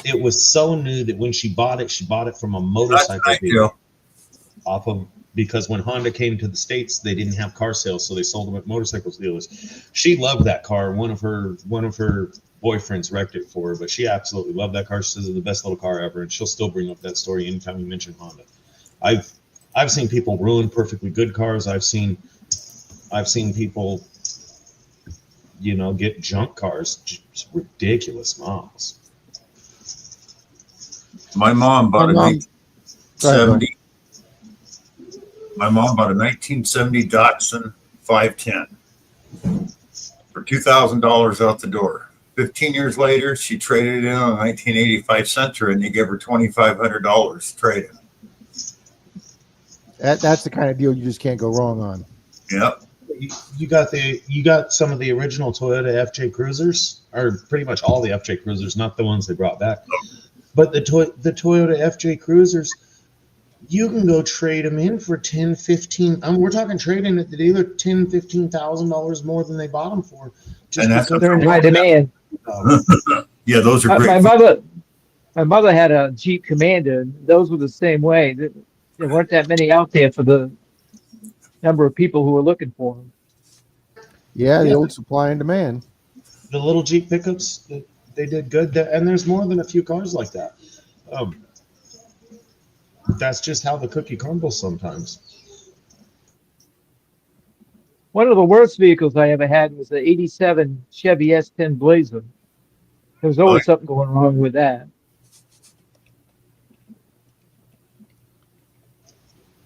It was so new that when she bought it from a motorcycle dealer because when Honda came to the States, they didn't have car sales, so they sold them at motorcycle dealers. She loved that car. One of her boyfriends wrecked it for her, but she absolutely loved that car. She says it's the best little car ever, and she'll still bring up that story anytime you mention Honda. I've seen people ruin perfectly good cars. I've seen people, get junk cars, just ridiculous miles. My mom bought a 1970. My mom bought a 1970 Datsun 510 for $2,000 out the door. 15 years later, she traded it in on a 1985 Sentra, and they gave her $2,500 trade-in. That's the kind of deal you just can't go wrong on. Yep. You got some of the original Toyota FJ Cruisers, or pretty much all the FJ Cruisers, not the ones they brought back, but the Toyota FJ Cruisers. You can go trade them in for $10,000, $15,000. We're talking trading at the dealer $10,000, $15,000 more than they bought them for. And that's they're in high demand. Yeah, those are great. My mother had a Jeep Commander, and those were the same way. There weren't that many out there for the number of people who were looking for them. Yeah, the Yeah. old supply and demand. The little Jeep pickups, they did good. And there's more than a few cars like that. That's just how the cookie crumbles sometimes. One of the worst vehicles I ever had was the '87 Chevy S10 Blazer. There was always something going wrong with that.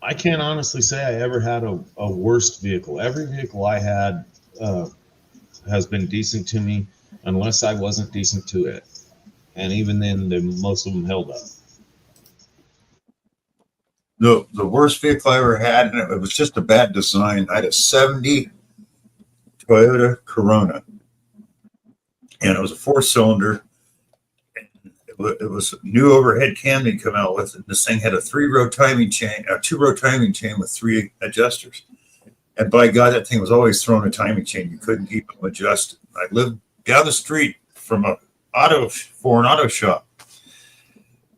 I can't honestly say I ever had a worst vehicle. Every vehicle I had has been decent to me, unless I wasn't decent to it. And even then, most of them held up. The worst vehicle I ever had, and it was just a bad design. I had a '70 Toyota Corona, and it was a 4-cylinder. It was a new overhead cam they'd come out with, and this thing had a 2-row timing chain with 3 adjusters. And by God, that thing was always throwing a timing chain. You couldn't keep them adjusted. I lived down the street from an auto shop,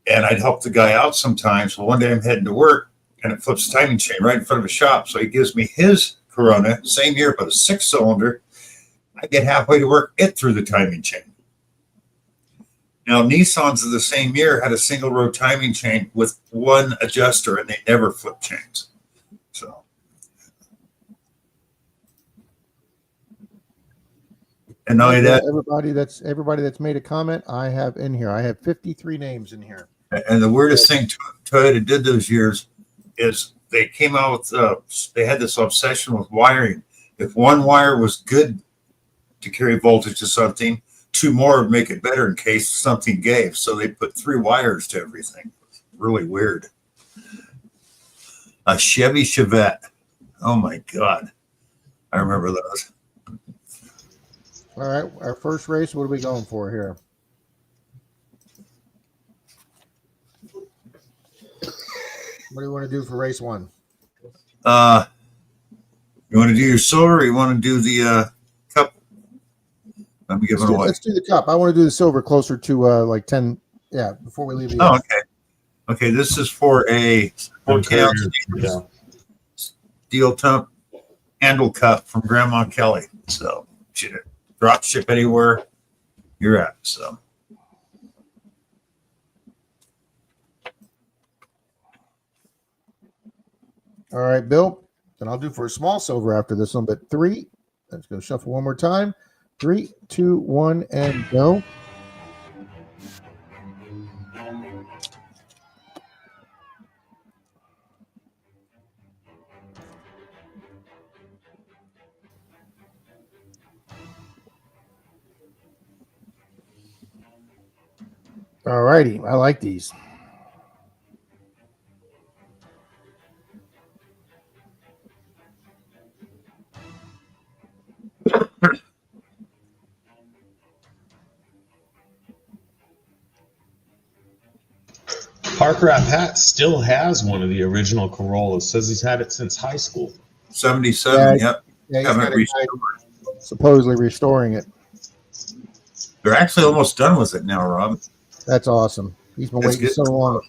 and I'd help the guy out sometimes. Well, one day I'm heading to work, and it flips the timing chain right in front of a shop. So he gives me his Corona, same year, but a 6-cylinder. I get halfway to work, it threw the timing chain. Now, Nissans of the same year had a single-row timing chain with 1 adjuster, and they never flipped chains. So, and not only that, everybody that's made a comment, I have in here. I have 53 names in here. and the weirdest thing Toyota did those years is they came out with, they had this obsession with wiring. If one wire was good to carry voltage to something, 2 more would make it better in case something gave. So they put 3 wires to everything. Really weird. A Chevy Chevette. Oh my God. I remember those. All right, our first race, what are we going for here? What do you want to do for race 1? You want to do your silver or you want to do the cup? Let me give it away. Let's do the cup. I want to do the silver closer to like 10. Yeah, before we leave the. Oh, okay. Okay, this is for a 14-ounce Yeah. steel tub handle cup from Grandma Kelly. So, drop ship anywhere you're at. So, All right, Bill. Then I'll do for a small silver after this one. But 3. Let's go shuffle one more time. 3, 2, 1, and go. All righty. I like these. Parker Pat still has one of the original Corollas. Says he's had it since high school. 77. Yeah. Yep. Yeah, he's Haven't got a restored. guy supposedly restoring it. They're actually almost done with it now, Rob. That's awesome. He's been That's waiting good. so long.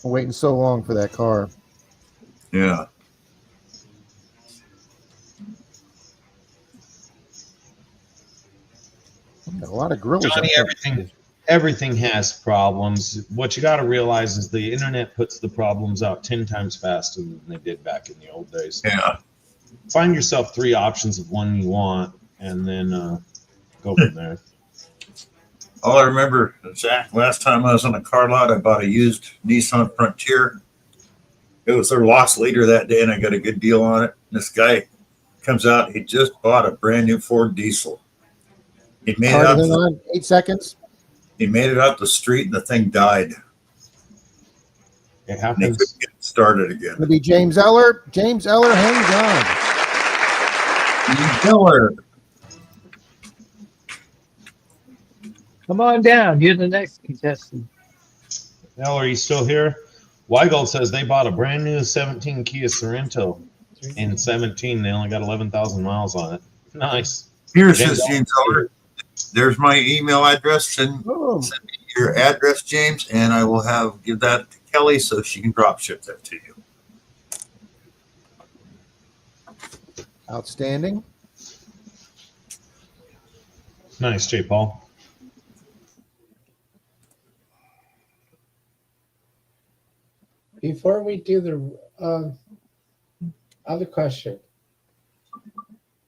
Been waiting so long for that car. Yeah. A lot of grills. Johnny, everything has problems. What you got to realize is the internet puts the problems out 10 times faster than they did back in the old days. Yeah. Find yourself 3 options of one you want, and then go from there. All I remember, Zach, last time I was on a car lot, I bought a used Nissan Frontier. It was their loss leader that day, and I got a good deal on it. This guy comes out, he just bought a brand new Ford diesel. He made it Hard out. on 8 seconds. He made it out the street, and the thing died. It And they happens. couldn't get it started again. Going to be James Eller. James Eller, hang on. Killer. Come on down. You're the next contestant. Hell, are you still here? Weigel says they bought a brand new 17 Kia Sorento. In 17, they only got 11,000 miles on it. Nice. Here says James Eller. There's my email address, and Boom. send me your address, James, and I will give that to Kelly so she can drop ship that to you. Outstanding. Nice, J. Paul. Before we do the other question,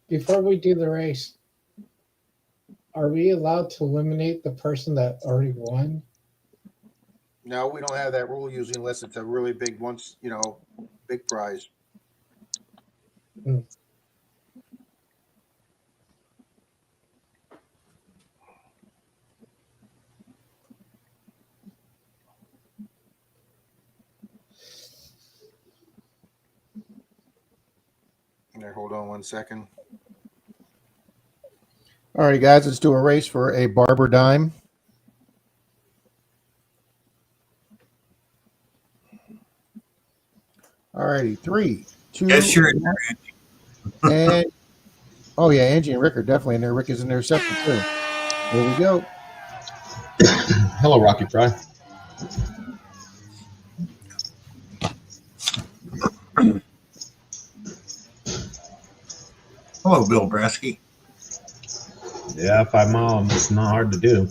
before we do the race, are we allowed to eliminate the person that already won? No, we don't have that rule usually unless it's a really big big prize. There, hold on 1 second. All right, guys, let's do a race for a Barber dime. All righty, 3, 2, Yes, sure. and oh yeah, Angie and Rick are definitely in there. Rick is in there second too. There we go. Hello, Rocky Fry. Hello, Bill Brasky. Yeah, 5 miles. It's not hard to do.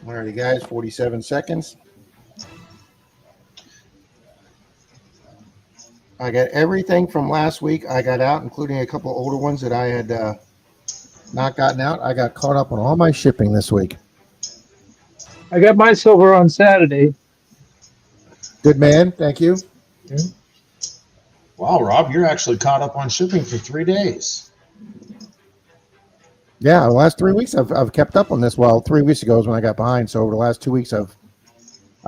All righty, guys, 47 seconds. I got everything from last week I got out, including a couple older ones that I had not gotten out. I got caught up on all my shipping this week. I got my silver on Saturday. Good man, thank you. Wow, Rob, you're actually caught up on shipping for 3 days. Yeah, the last 3 weeks I've kept up on this. Well, 3 weeks ago is when I got behind. So over the last 2 weeks I've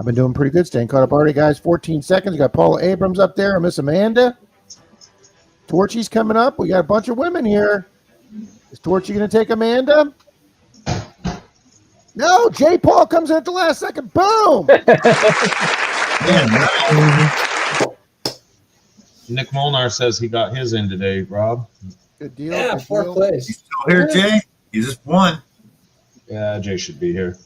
been doing pretty good, staying caught up already, guys. 14 seconds. We got Paula Abrams up there and Miss Amanda. Torchy's coming up. We got a bunch of women here. Is Torchy going to take Amanda? No, J. Paul comes in at the last second. Boom! Nick Molnar says he got his in today, Rob. Good deal. Yeah, good fourth deal. place. You still here, Jay? You just won. Yeah, Jay should be here.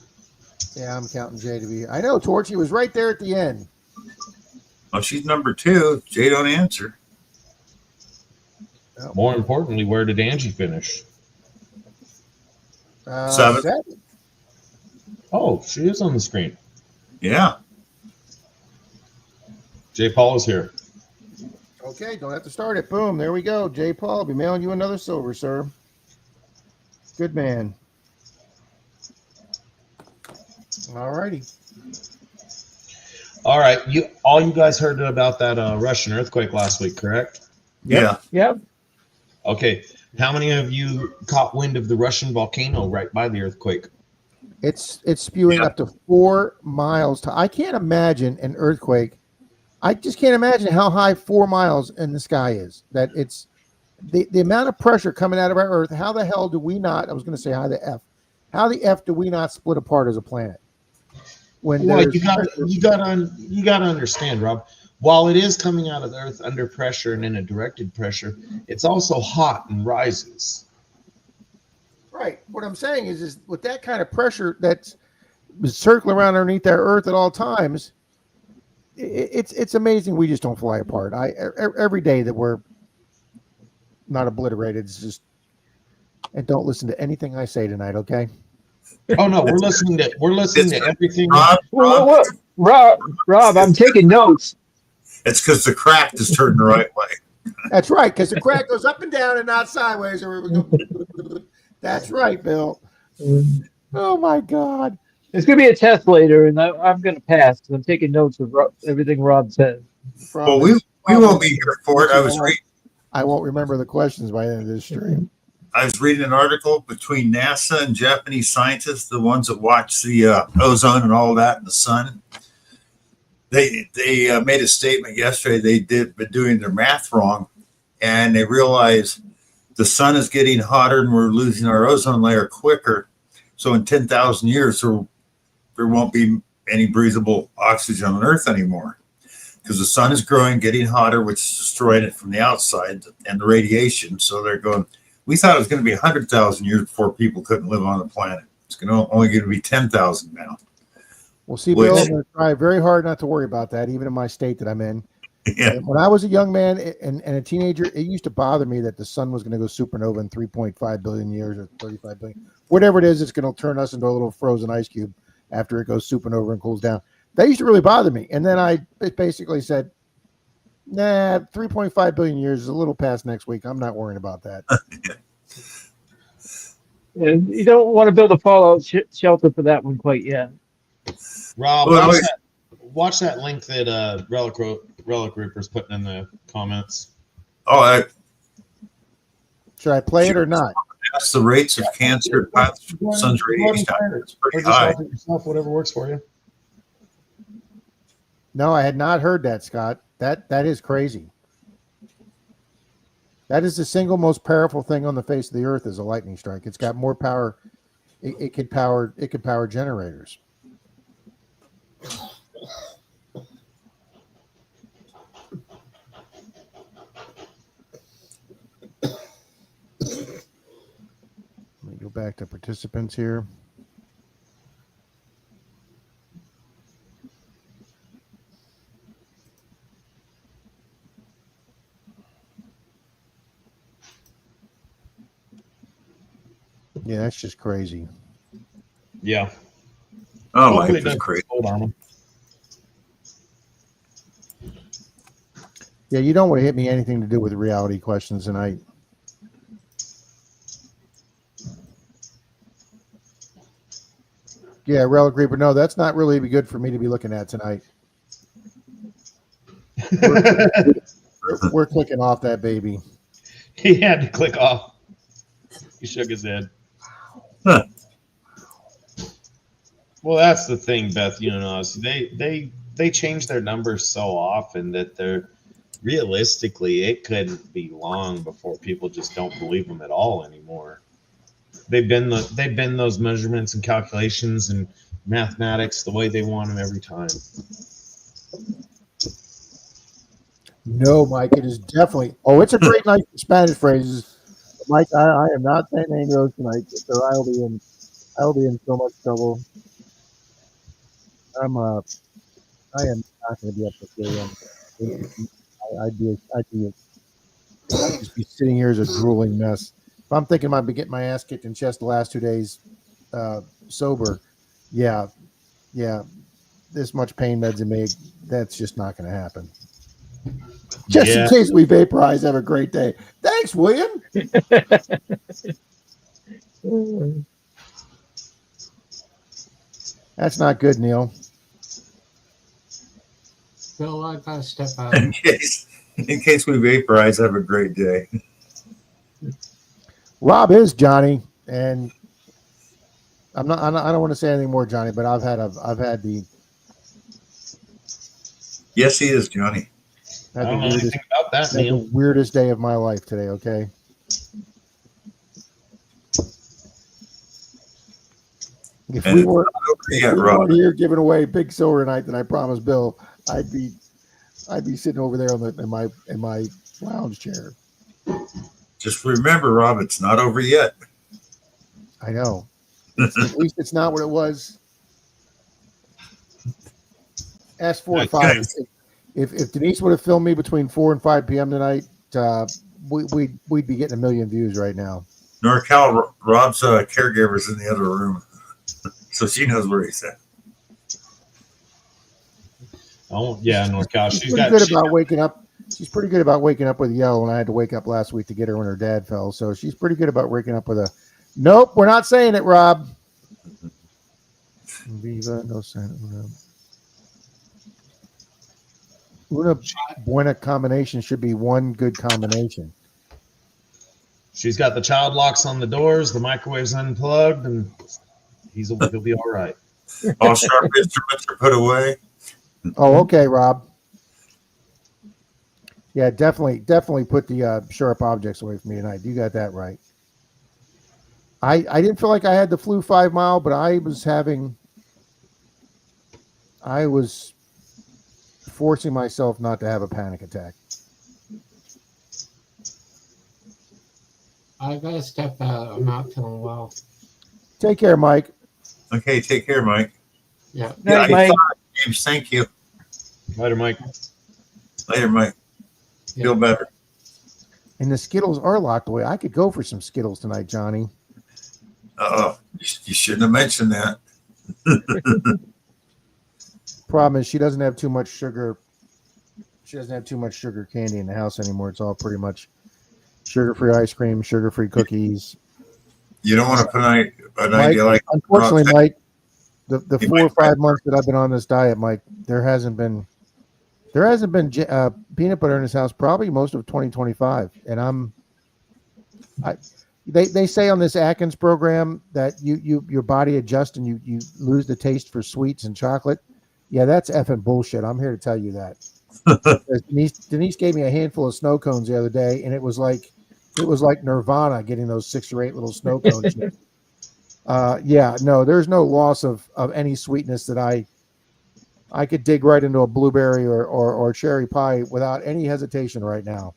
Yeah, I'm counting Jay to be. I know Torchy was right there at the end. Well, she's number 2. Jay don't answer. More importantly, where did Angie finish? 7. Oh, she is on the screen. Yeah. J. Paul is here. Okay, don't have to start it. Boom, there we go. J. Paul, I'll be mailing you another silver, sir. Good man. All righty. All right, all you guys heard about that Russian earthquake last week, correct? Yeah. Yep. Okay, how many of you caught wind of the Russian volcano right by the earthquake? It's spewing up to 4 miles. I can't imagine an earthquake. I just can't imagine how high 4 miles in the sky is. That it's the amount of pressure coming out of our Earth. How the hell do we not? I was going to say how the F do we not split apart as a planet? When Well, you got to understand, Rob. While it is coming out of the Earth under pressure and in a directed pressure, it's also hot and rises. right. What I'm saying is with that kind of pressure that's circling around underneath our Earth at all times, it's amazing we just don't fly apart. Every day that we're not obliterated, it's just, and don't listen to anything I say tonight, okay? Oh no, we're listening to everything. Rob, I'm taking notes. It's because the crack is turned the right way. That's right, because the crack goes up and down and not sideways. That's right, Bill. Oh my God. There's going to be a test later, and I'm going to pass because I'm taking notes of everything Rob says. Well, we won't be here for it. I was reading. I won't remember the questions by the end of this stream. I was reading an article between NASA and Japanese scientists, the ones that watch the ozone and all that in the sun. They made a statement yesterday. They been doing their math wrong, and they realized the sun is getting hotter and we're losing our ozone layer quicker. So in 10,000 years, there won't be any breathable oxygen on Earth anymore because the sun is growing, getting hotter, which is destroying it from the outside and the radiation. So they're going, we thought it was going to be 100,000 years before people couldn't live on the planet. It's only going to be 10,000 now. Well, see, Bill, I'm going to try very hard not to worry about that, even in my state that I'm in. Yeah. When I was a young man and a teenager, it used to bother me that the sun was going to go supernova in 3.5 billion years or 35 billion. Whatever it is, it's going to turn us into a little frozen ice cube after it goes supernova and cools down. That used to really bother me. And then I basically said, nah, 3.5 billion years is a little past next week. I'm not worrying about that. And you don't want to build a fallout shelter for that one quite yet. Rob, Well, watch that link that Relic Reaper's putting in the comments. Oh, Should I play it or not? that's the rates of cancer, sun's radiation. It's pretty high. Yourself, whatever works for you. No, I had not heard that, Scott. That is crazy. That is the single most powerful thing on the face of the earth is a lightning strike. It's got more power. It could power generators. Let me go back to participants here. Yeah, that's just crazy. Yeah. Oh, Hopefully life it is doesn't crazy. hold on 'em. Yeah, you don't want to hit me anything to do with reality questions tonight. Yeah, Relic Reaper. No, that's not really be good for me to be looking at tonight. We're clicking off that baby. He had to click off. He shook his head. Huh. Well, that's the thing, Beth. You know, so they change their numbers so often that they're realistically it couldn't be long before people just don't believe them at all anymore. They've been those measurements and calculations and mathematics the way they want them every time. No, Mike, it is definitely. Oh, it's a great night for Spanish phrases. Mike, I am not saying any of those tonight, so I'll be in so much trouble. I am not going to be up to date. I'd just be sitting here as a drooling mess. If I'm thinking I'd be getting my ass kicked in chest the last 2 days sober, yeah, this much pain meds in me, that's just not going to happen. Just in case we vaporize, have a great day. Thanks, William. That's not good, Neil. Bill, I gotta step out. In case we vaporize, have a great day. Rob is Johnny, and I don't want to say anything more, Johnny, but I've had the. Yes, he is, Johnny. I don't know anything about that, the Neil. weirdest day of my life today. Okay. If we weren't here giving away big silver tonight, then I promised Bill I'd be sitting over there in my lounge chair. Just remember, Rob, it's not over yet. I know. At least it's not what it was. Ask 4 and 5. If Denise would have filmed me between 4 and 5 p.m. tonight, we'd be getting 1 million views right now. NorCal, Rob's caregiver's in the other room, so she knows where he's at. Oh yeah, NorCal. She's pretty good about waking up. She's pretty good about waking up with a yell when I had to wake up last week to get her when her dad fell. So she's pretty good about waking up with a, nope, we're not saying it, Rob. Viva, no Santa Una buena combination should be one good combination. She's got the child locks on the doors, the microwave's unplugged, and he'll be all right. All sharp instruments are put away. Oh, okay, Rob. Yeah, definitely put the sharp objects away from me tonight. You got that right. I didn't feel like I had the flu 5 mile, but I was forcing myself not to have a panic attack. I gotta step out. I'm not feeling well. Take care, Mike. Okay, take care, Mike. Yeah. Yeah, Night, Mike. James, thank you. Later, Mike. Later, Mike. Feel better. And the Skittles are locked away. I could go for some Skittles tonight, Johnny. You shouldn't have mentioned that. Problem is, she doesn't have too much sugar. She doesn't have too much sugar candy in the house anymore. It's all pretty much sugar-free ice cream, sugar-free cookies. You don't want to put an Mike, idea like unfortunately, Mike, the Hey, 4 or Mike. 5 months that I've been on this diet, Mike, there hasn't been peanut butter in this house probably most of 2025, and they say on this Atkins program that your body adjusts and you lose the taste for sweets and chocolate. Yeah, that's effing bullshit. I'm here to tell you that. Denise gave me a handful of snow cones the other day, and it was like Nirvana getting those 6 or 8 little snow cones. There's no loss of any sweetness that I could dig right into a blueberry or cherry pie without any hesitation right now.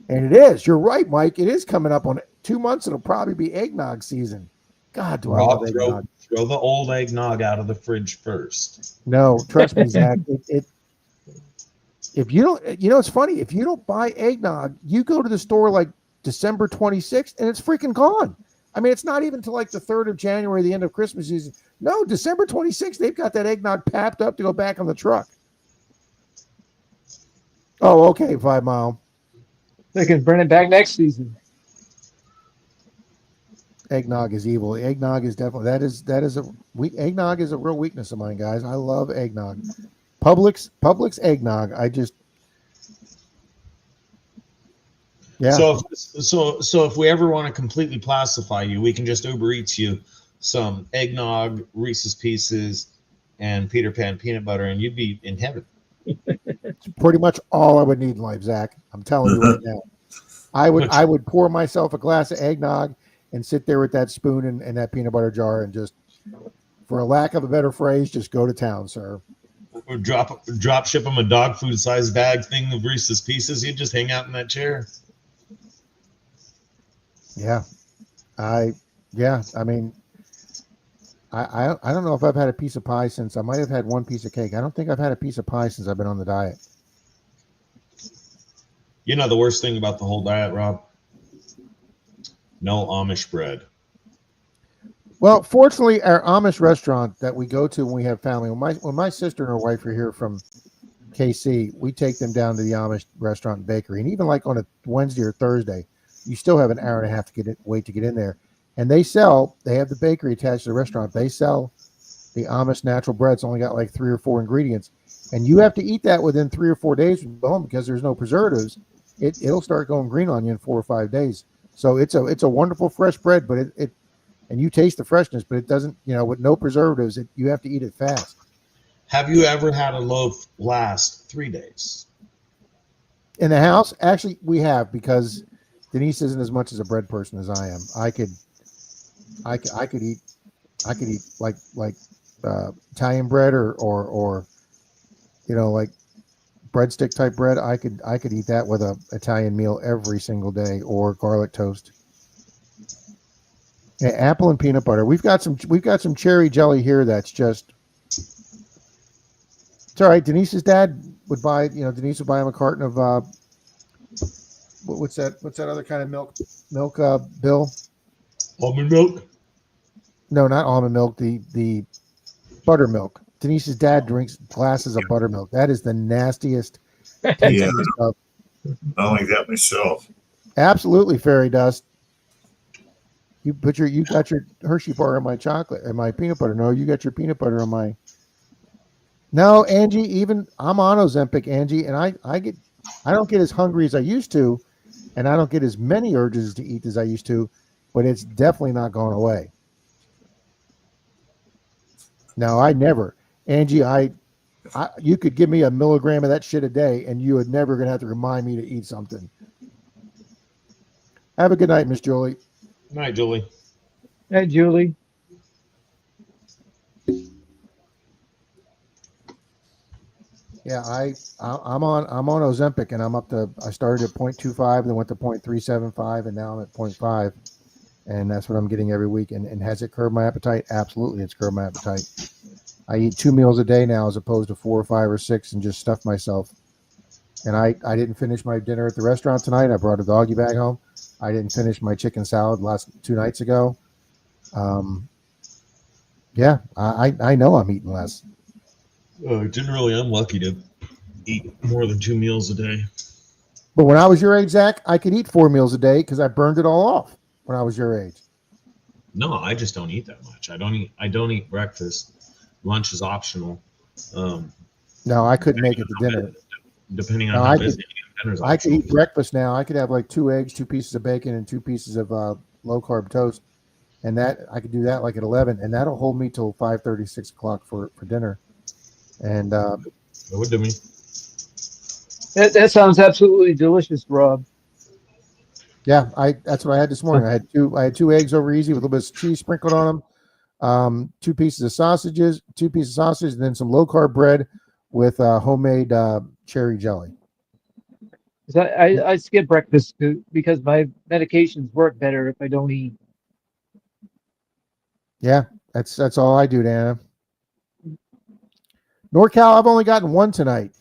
And it is. You're right, Mike. It is coming up on 2 months. It'll probably be eggnog season. God, do I love eggnog. Throw the old eggnog out of the fridge first. No, trust me, Zach. If you don't, it's funny. If you don't buy eggnog, you go to the store like December 26th and it's freaking gone. I mean, it's not even till like the 3rd of January, the end of Christmas season. No, December 26th, they've got that eggnog papped up to go back on the truck. Oh, okay, 5 Mile. They can bring it back next season. Eggnog is evil. Eggnog is definitely eggnog is a real weakness of mine, guys. I love eggnog. Publix eggnog. Yeah. So if we ever want to completely classify you, we can just Uber Eats you some eggnog, Reese's Pieces, and Peter Pan peanut butter, and you'd be in heaven. It's pretty much all I would need in life, Zach. I'm telling you right now. I would pour myself a glass of eggnog and sit there with that spoon and that peanut butter jar and just, for a lack of a better phrase, just go to town, sir. Or drop ship them a dog food sized bag thing of Reese's Pieces. You just hang out in that chair. Yeah. I mean, I don't know if I've had a piece of pie since I might have had one piece of cake. I don't think I've had a piece of pie since I've been on the diet. You know the worst thing about the whole diet, Rob? No Amish bread. Well, fortunately, our Amish restaurant that we go to when we have family, when my sister and her wife are here from KC, we take them down to the Amish restaurant and bakery. And even like on a Wednesday or Thursday, you still have an hour and a half to wait to get in there. And they have the bakery attached to the restaurant. They sell the Amish natural bread. It's only got like 3 or 4 ingredients. And you have to eat that within 3 or 4 days from home because there's no preservatives. It'll start going green on you in 4 or 5 days. So it's a wonderful fresh bread, but and you taste the freshness, but it doesn't, with no preservatives, you have to eat it fast. Have you ever had a loaf last 3 days? In the house, actually, we have, because Denise isn't as much as a bread person as I am. I could eat like Italian bread or like breadstick type bread. I could eat that with a Italian meal every single day, or garlic toast. Yeah, apple and peanut butter. We've got some cherry jelly here. That's just, it's all right. Denise's dad would buy, Denise would buy him a carton of what's that other kind of milk, Bill? Almond milk? No, not almond milk. The buttermilk. Denise's dad drinks glasses of buttermilk. That is the nastiest. Yeah, I don't like that myself. Absolutely, fairy dust. You got your Hershey bar on my chocolate and my peanut butter. No, you got your peanut butter on my. No, Angie. Even I'm on Ozempic, Angie, and I don't get as hungry as I used to, and I don't get as many urges to eat as I used to, but it's definitely not going away. No, I never, Angie. You could give me a milligram of that shit a day, and you would never gonna have to remind me to eat something. Have a good night, Miss Julie. Good night, Julie. Hey, Julie. Yeah, I'm on Ozempic, and I started at 0.25, then went to 0.375, and now I'm at 0.5, and that's what I'm getting every week. And has it curbed my appetite? Absolutely, it's curbed my appetite. I eat 2 meals a day now as opposed to 4 or 5 or 6, and just stuff myself. And I didn't finish my dinner at the restaurant tonight. I brought a doggy bag home. I didn't finish my chicken salad last 2 nights ago. Yeah, I know I'm eating less. Generally, I'm lucky to eat more than 2 meals a day. But when I was your age, Zach, I could eat 4 meals a day because I burned it all off when I was your age. No, I just don't eat that much. I don't eat breakfast. Lunch is optional. No, I couldn't make it to dinner. Depending on No, how I busy dinner's I could optional. eat breakfast now. I could have like 2 eggs, 2 pieces of bacon, and 2 pieces of low carb toast, and that I could do that like at 11, and that'll hold me till 5:30, 6 o'clock for dinner. And That would do me. That sounds absolutely delicious, Rob. yeah, that's what I had this morning. I had 2 eggs over easy with a little bit of cheese sprinkled on them, 2 pieces of sausages, and then some low carb bread with homemade cherry jelly. 'Cause I skip breakfast because my medications work better if I don't eat. Yeah, that's all I do, Dana. NorCal, I've only gotten 1 tonight.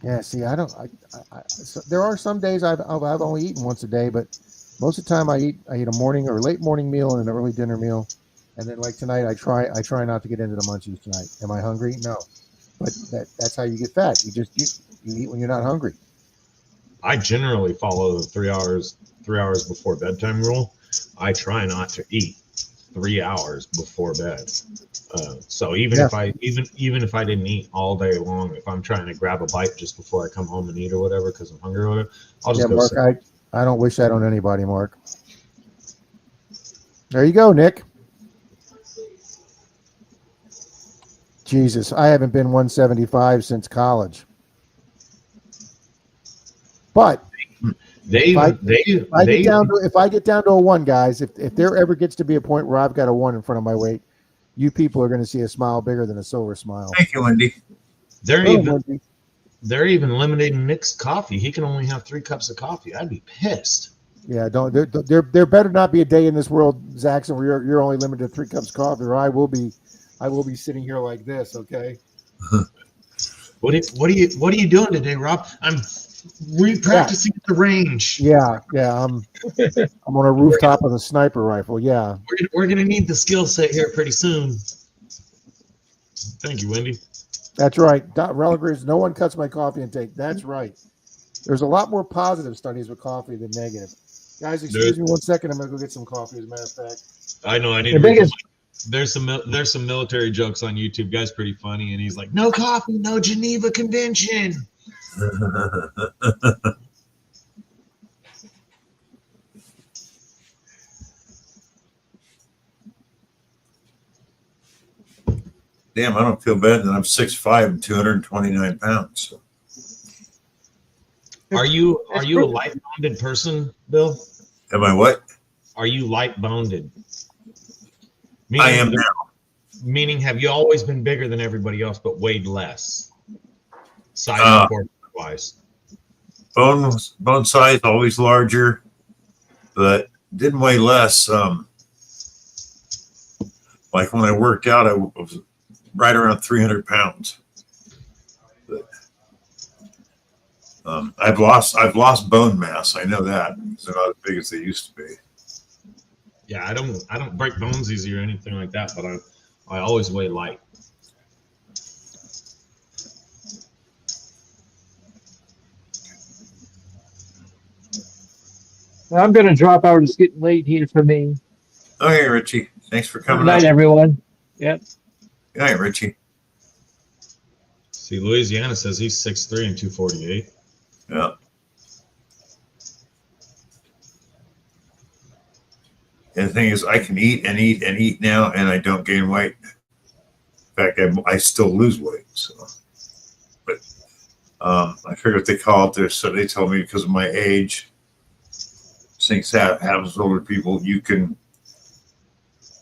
Yeah, see, I don't. So there are some days I've only eaten once a day, but most of the time I eat a morning or late morning meal and an early dinner meal, and then like tonight I try not to get into the munchies tonight. Am I hungry? No, but that's how you get fat. You eat when you're not hungry. I generally follow the 3 hours before bedtime rule. I try not to eat 3 hours before bed. So even if I didn't eat all day long, if I'm trying to grab a bite just before I come home and eat or whatever because I'm hungry or whatever, I'll just go Mark, sit. I don't wish that on anybody, Mark. There you go, Nick. Jesus, I haven't been 175 since college. But if I get down to a 1, guys, if there ever gets to be a point where I've got a 1 in front of my weight, you people are going to see a smile bigger than a silver smile. Thank you, Wendy. They're even limiting Nick's coffee. He can only have 3 cups of coffee. I'd be pissed. Yeah, there better not be a day in this world, Zaxxon, where you're only limited to 3 cups of coffee, or I will be sitting here like this. Okay. What are you doing today, Rob? I'm repracticing at the range. Yeah. I'm on a rooftop with a sniper rifle. Yeah. We're gonna need the skill set here pretty soon. Thank you, Wendy. That's right. Religers, no one cuts my coffee intake. That's right. There's a lot more positive studies with coffee than negative. Guys, excuse me 1 second. I'm gonna go get some coffee. As a matter of fact. I know. I need to. There's some military jokes on YouTube. Guy's pretty funny, and he's like, "No coffee, no Geneva Convention." Damn, I don't feel bad that I'm 6'5" and 229 pounds. Are you a light-boned person, Bill? Am I what? Are you light-boned? I am now. Meaning, have you always been bigger than everybody else but weighed less? Size wise. Bone size always larger, but didn't weigh less. Like when I worked out, I was right around 300 pounds. But, I've lost bone mass. I know that they're not as big as they used to be. Yeah, I don't break bones easy or anything like that, but I always weigh light. I'm going to drop out. It's getting late here for me. Okay, Richie. Thanks for coming Good night, up. everyone. Yep. Good night, Richie. See, Louisiana says he's 6'3" and 248. Yeah. And the thing is, I can eat and eat and eat now, and I don't gain weight. In fact, I still lose weight. So, but I figure if they call it there, so they told me because of my age, things happens to older people. You can,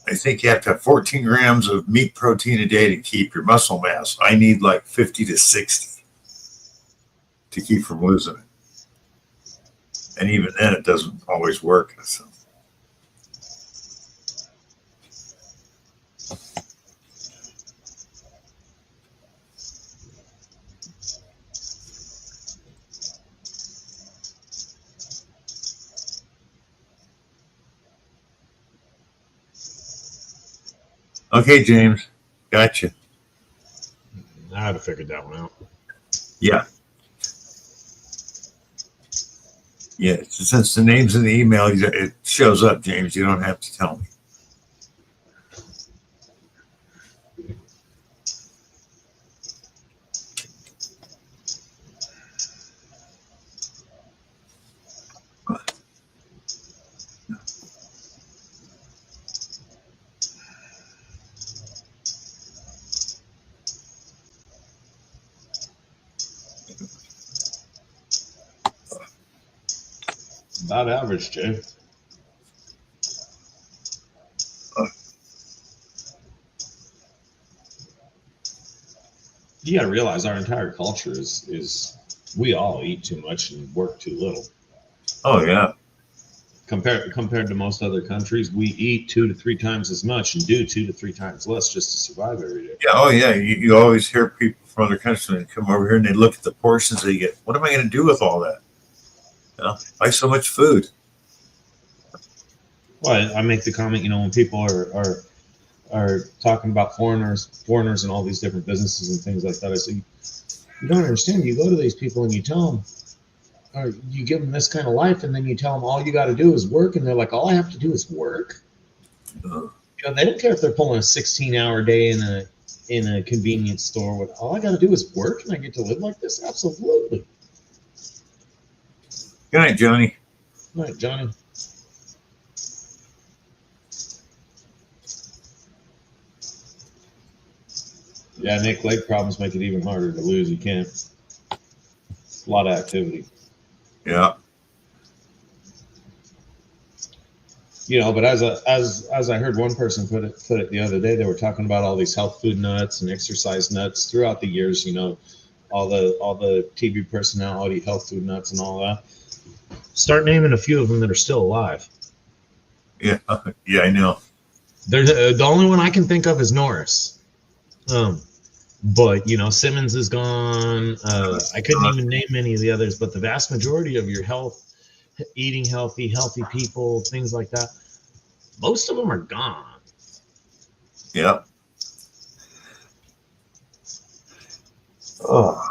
I think you have to have 14 grams of meat protein a day to keep your muscle mass. I need like 50 to 60 to keep from losing it. And even then, it doesn't always work. So. Okay, James, gotcha. I would have figured that one out. Yeah. Yeah, since the name's in the email, it shows up, James. You don't have to tell me. About average, Jay. You got to realize our entire culture is we all eat too much and work too little. Oh yeah. Compared to most other countries, we eat 2 to 3 times as much and do 2 to 3 times less just to survive every day. Yeah. Oh yeah. You always hear people from other countries when they come over here and they look at the portions they get. What am I going to do with all that? You know, buy so much food. Well, I make the comment, when people are talking about foreigners and all these different businesses and things like that. I say, you don't understand. You go to these people and you tell them, or you give them this kind of life, and then you tell them all you got to do is work, and they're like, all I have to do is work. They don't care if they're pulling a 16-hour day in a convenience store. All I got to do is work, and I get to live like this. Absolutely. Good night, Johnny. All right, Johnny. Yeah, Nick, leg problems make it even harder to lose. You can't. A lot of activity. Yeah. But as I heard one person put it the other day, they were talking about all these health food nuts and exercise nuts throughout the years. All the TV personality health food nuts and all that. Start naming a few of them that are still alive. Yeah. Yeah, I know. There's the only one I can think of is Norris. But Simmons is gone. I couldn't even name any of the others, but the vast majority of your eating healthy people, things like that, most of them are gone. Yeah. Oh.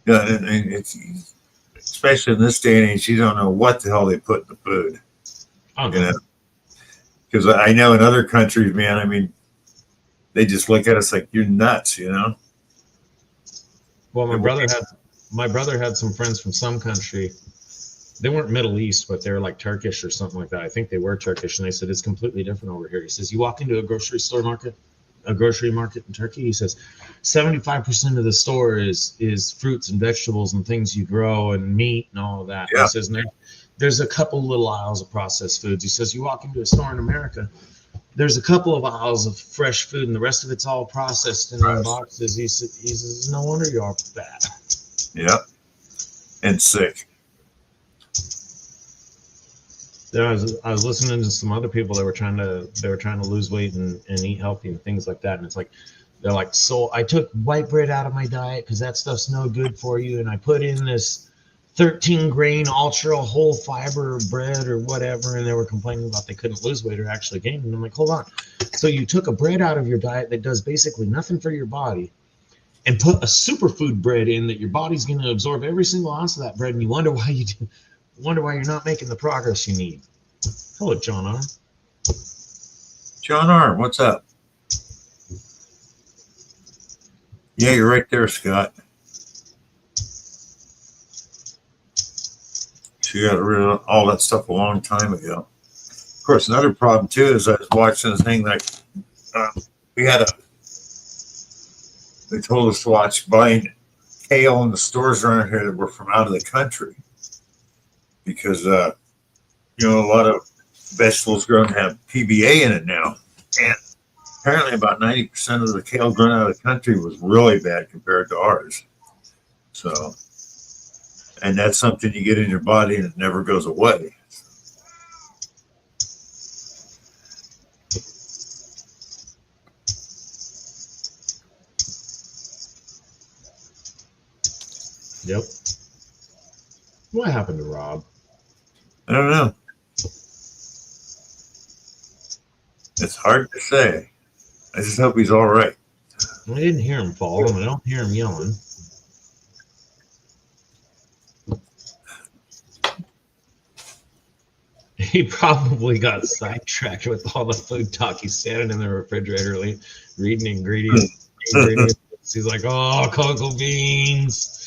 Yeah, and it's especially in this day and age, you don't know what the hell they put in the food. Oh, no. Because I know in other countries, man, I mean, they just look at us like you're nuts, Well, my brother had some friends from some country. They weren't Middle East, but they were like Turkish or something like that. I think they were Turkish, and they said it's completely different over here. He says you walk into a grocery market in Turkey. He says 75% of the store is fruits and vegetables and things you grow and meat and all of that. Yeah. He says there's a couple little aisles of processed foods. He says you walk into a store in America, there's a couple of aisles of fresh food, and the rest of it's all processed and in boxes. He says, no wonder you're all fat. Yeah. And sick. I was listening to some other people that were trying to lose weight and eat healthy and things like that. And it's like, they're like, so I took white bread out of my diet because that stuff's no good for you. And I put in this 13 grain ultra whole fiber bread or whatever, and they were complaining about they couldn't lose weight or actually gain. And I'm like, hold on. So you took a bread out of your diet that does basically nothing for your body and put a superfood bread in that your body's going to absorb every single ounce of that bread, and you wonder why you're not making the progress you need. Hello, John R. John R., what's up? Yeah, you're right there, Scott. She got rid of all that stuff a long time ago. Of course, another problem too is I was watching this thing like we had a. They told us to watch buying kale in the stores around here that were from out of the country because a lot of vegetables grown have PBA in it now, and apparently about 90% of the kale grown out of the country was really bad compared to ours. So, and that's something you get in your body and it never goes away. Yep. What happened to Rob? I don't know. It's hard to say. I just hope he's all right. I didn't hear him fall, and I don't hear him yelling. He probably got sidetracked with all the food talk. He's standing in the refrigerator reading ingredients. He's like, "Oh, cocoa beans."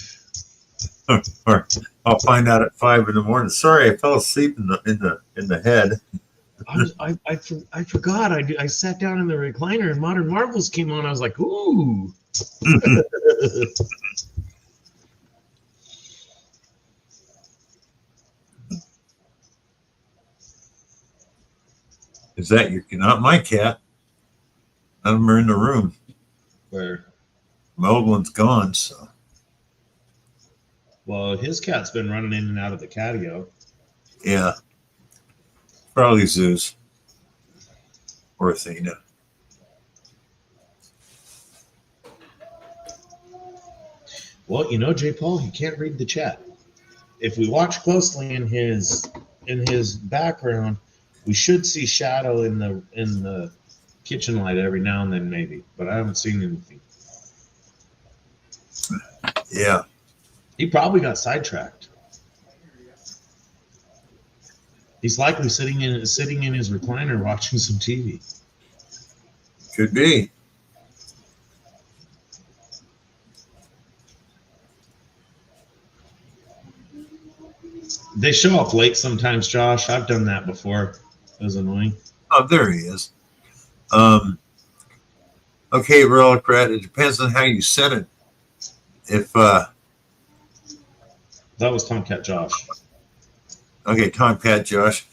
Or I'll find out at 5 a.m. Sorry, I fell asleep in the head. I forgot. I sat down in the recliner and Modern Marvels came on. I was like, "Ooh." Is that not my cat? None of them are in the room. Where? My old one's gone, so. Well, his cat's been running in and out of the catio. Yeah. Probably Zeus. Or Athena. Well, J. Paul, he can't read the chat. If we watch closely in his background, we should see shadow in the kitchen light every now and then, maybe. But I haven't seen anything. Yeah. He probably got sidetracked. He's likely sitting in his recliner watching some TV. Could be. They show up late sometimes, Josh. I've done that before. It was annoying. Oh, there he is. Okay, Relic Rat, it depends on how you set it. If that was Tomcat Josh. Okay, Tomcat Josh.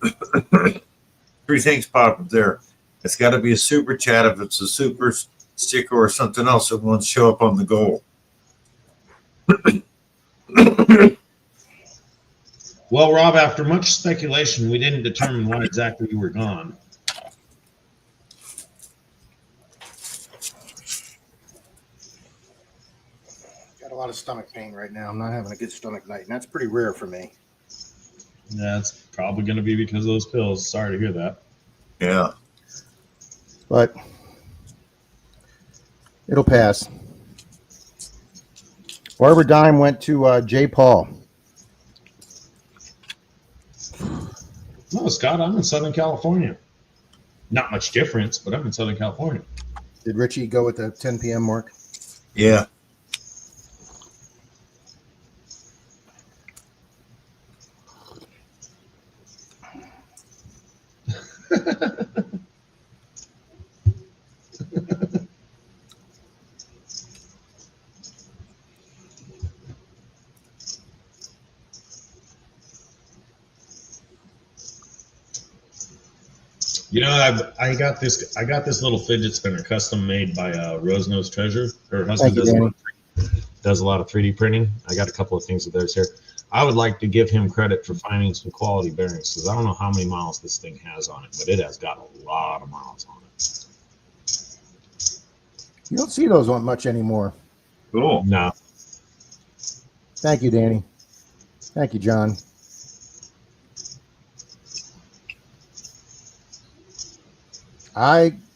3 things pop up there. It's got to be a super chat. If it's a super sticker or something else, it won't show up on the goal. Well, Rob, after much speculation, we didn't determine why exactly you were gone. Got a lot of stomach pain right now. I'm not having a good stomach night, and that's pretty rare for me. That's probably going to be because of those pills. Sorry to hear that. Yeah. But it'll pass. Barbara Dime went to J. Paul. No, Scott, I'm in Southern California. Not much difference, but I'm in Southern California. Did Richie go at the 10 p.m. mark? Yeah. I got this little fidget spinner custom made by Rosenose Treasure. Her husband does a lot of 3D printing. I got a couple of things of theirs here. I would like to give him credit for finding some quality bearings because I don't know how many miles this thing has on it, but it has got a lot of miles on it. You don't see those on much anymore. Cool. No. Thank you, Danny. Thank you, John.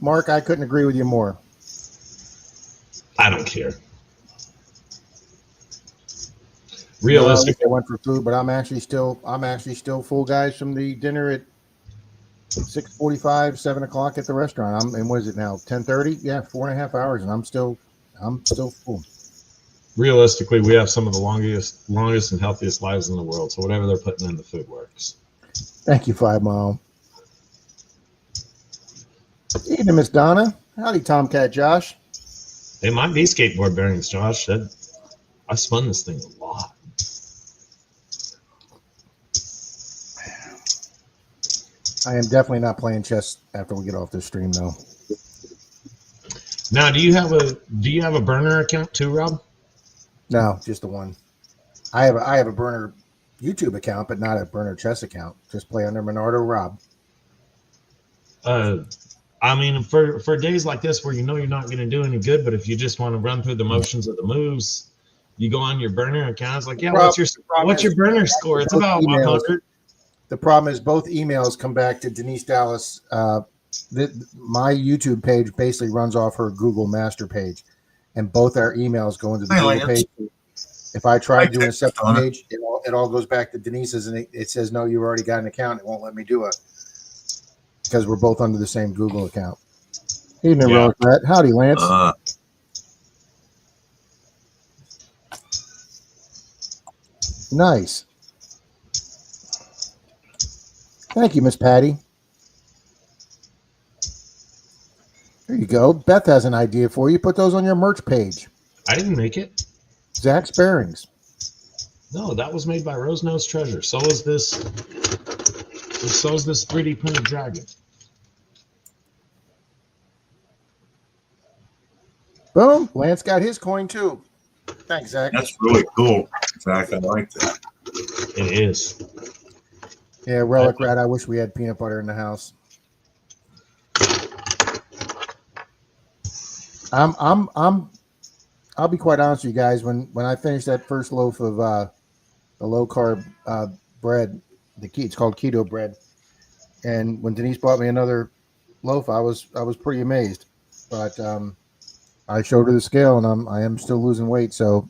Mark, I couldn't agree with you more. I don't care. Realistic. I went for food, but I'm actually still full, guys, from the dinner at 6:45, 7 o'clock at the restaurant. And what is it now? 10:30? Yeah, 4.5 hours, and I'm still I'm still full. Realistically, we have some of the longest and healthiest lives in the world. So whatever they're putting in the food works. Thank you, 5 Mile. Evening, Miss Donna. Howdy, Tomcat Josh. They might be skateboard bearings, Josh. I spun this thing a lot. I am definitely not playing chess after we get off this stream, though. Now, do you have a burner account too, Rob? No, just the one. I have a burner YouTube account, but not a burner chess account. Just play under Menardo Rob. I mean, for days like this where you know you're not going to do any good, but if you just want to run through the motions of the moves, you go on your burner account. It's like, yeah, what's your burner score? It's about 100. The problem is both emails come back to Denise Dallas. My YouTube page basically runs off her Google master page, and both our emails go into the Google page. If I try doing a separate page, it all goes back to Denise's, and it says, no, you've already got an account. It won't let me do it because we're both under the same Google account. Evening, Yeah. Rose. Howdy, Lance. Nice. Thank you, Miss Patty. There you go. Beth has an idea for you. Put those on your merch page. I didn't make it. Zach's Bearings. No, that was made by Rose Nose Treasure. So is this 3D printed dragon. Boom. Lance got his coin too. Thanks, Zach. That's really cool. Zach, I like that. It is. Yeah, Relic Rat. I wish we had peanut butter in the house. I'll be quite honest with you guys. When I finished that first loaf of the low carb bread, it's called keto bread, and when Denise bought me another loaf, I was pretty amazed. But I showed her the scale, and I am still losing weight. So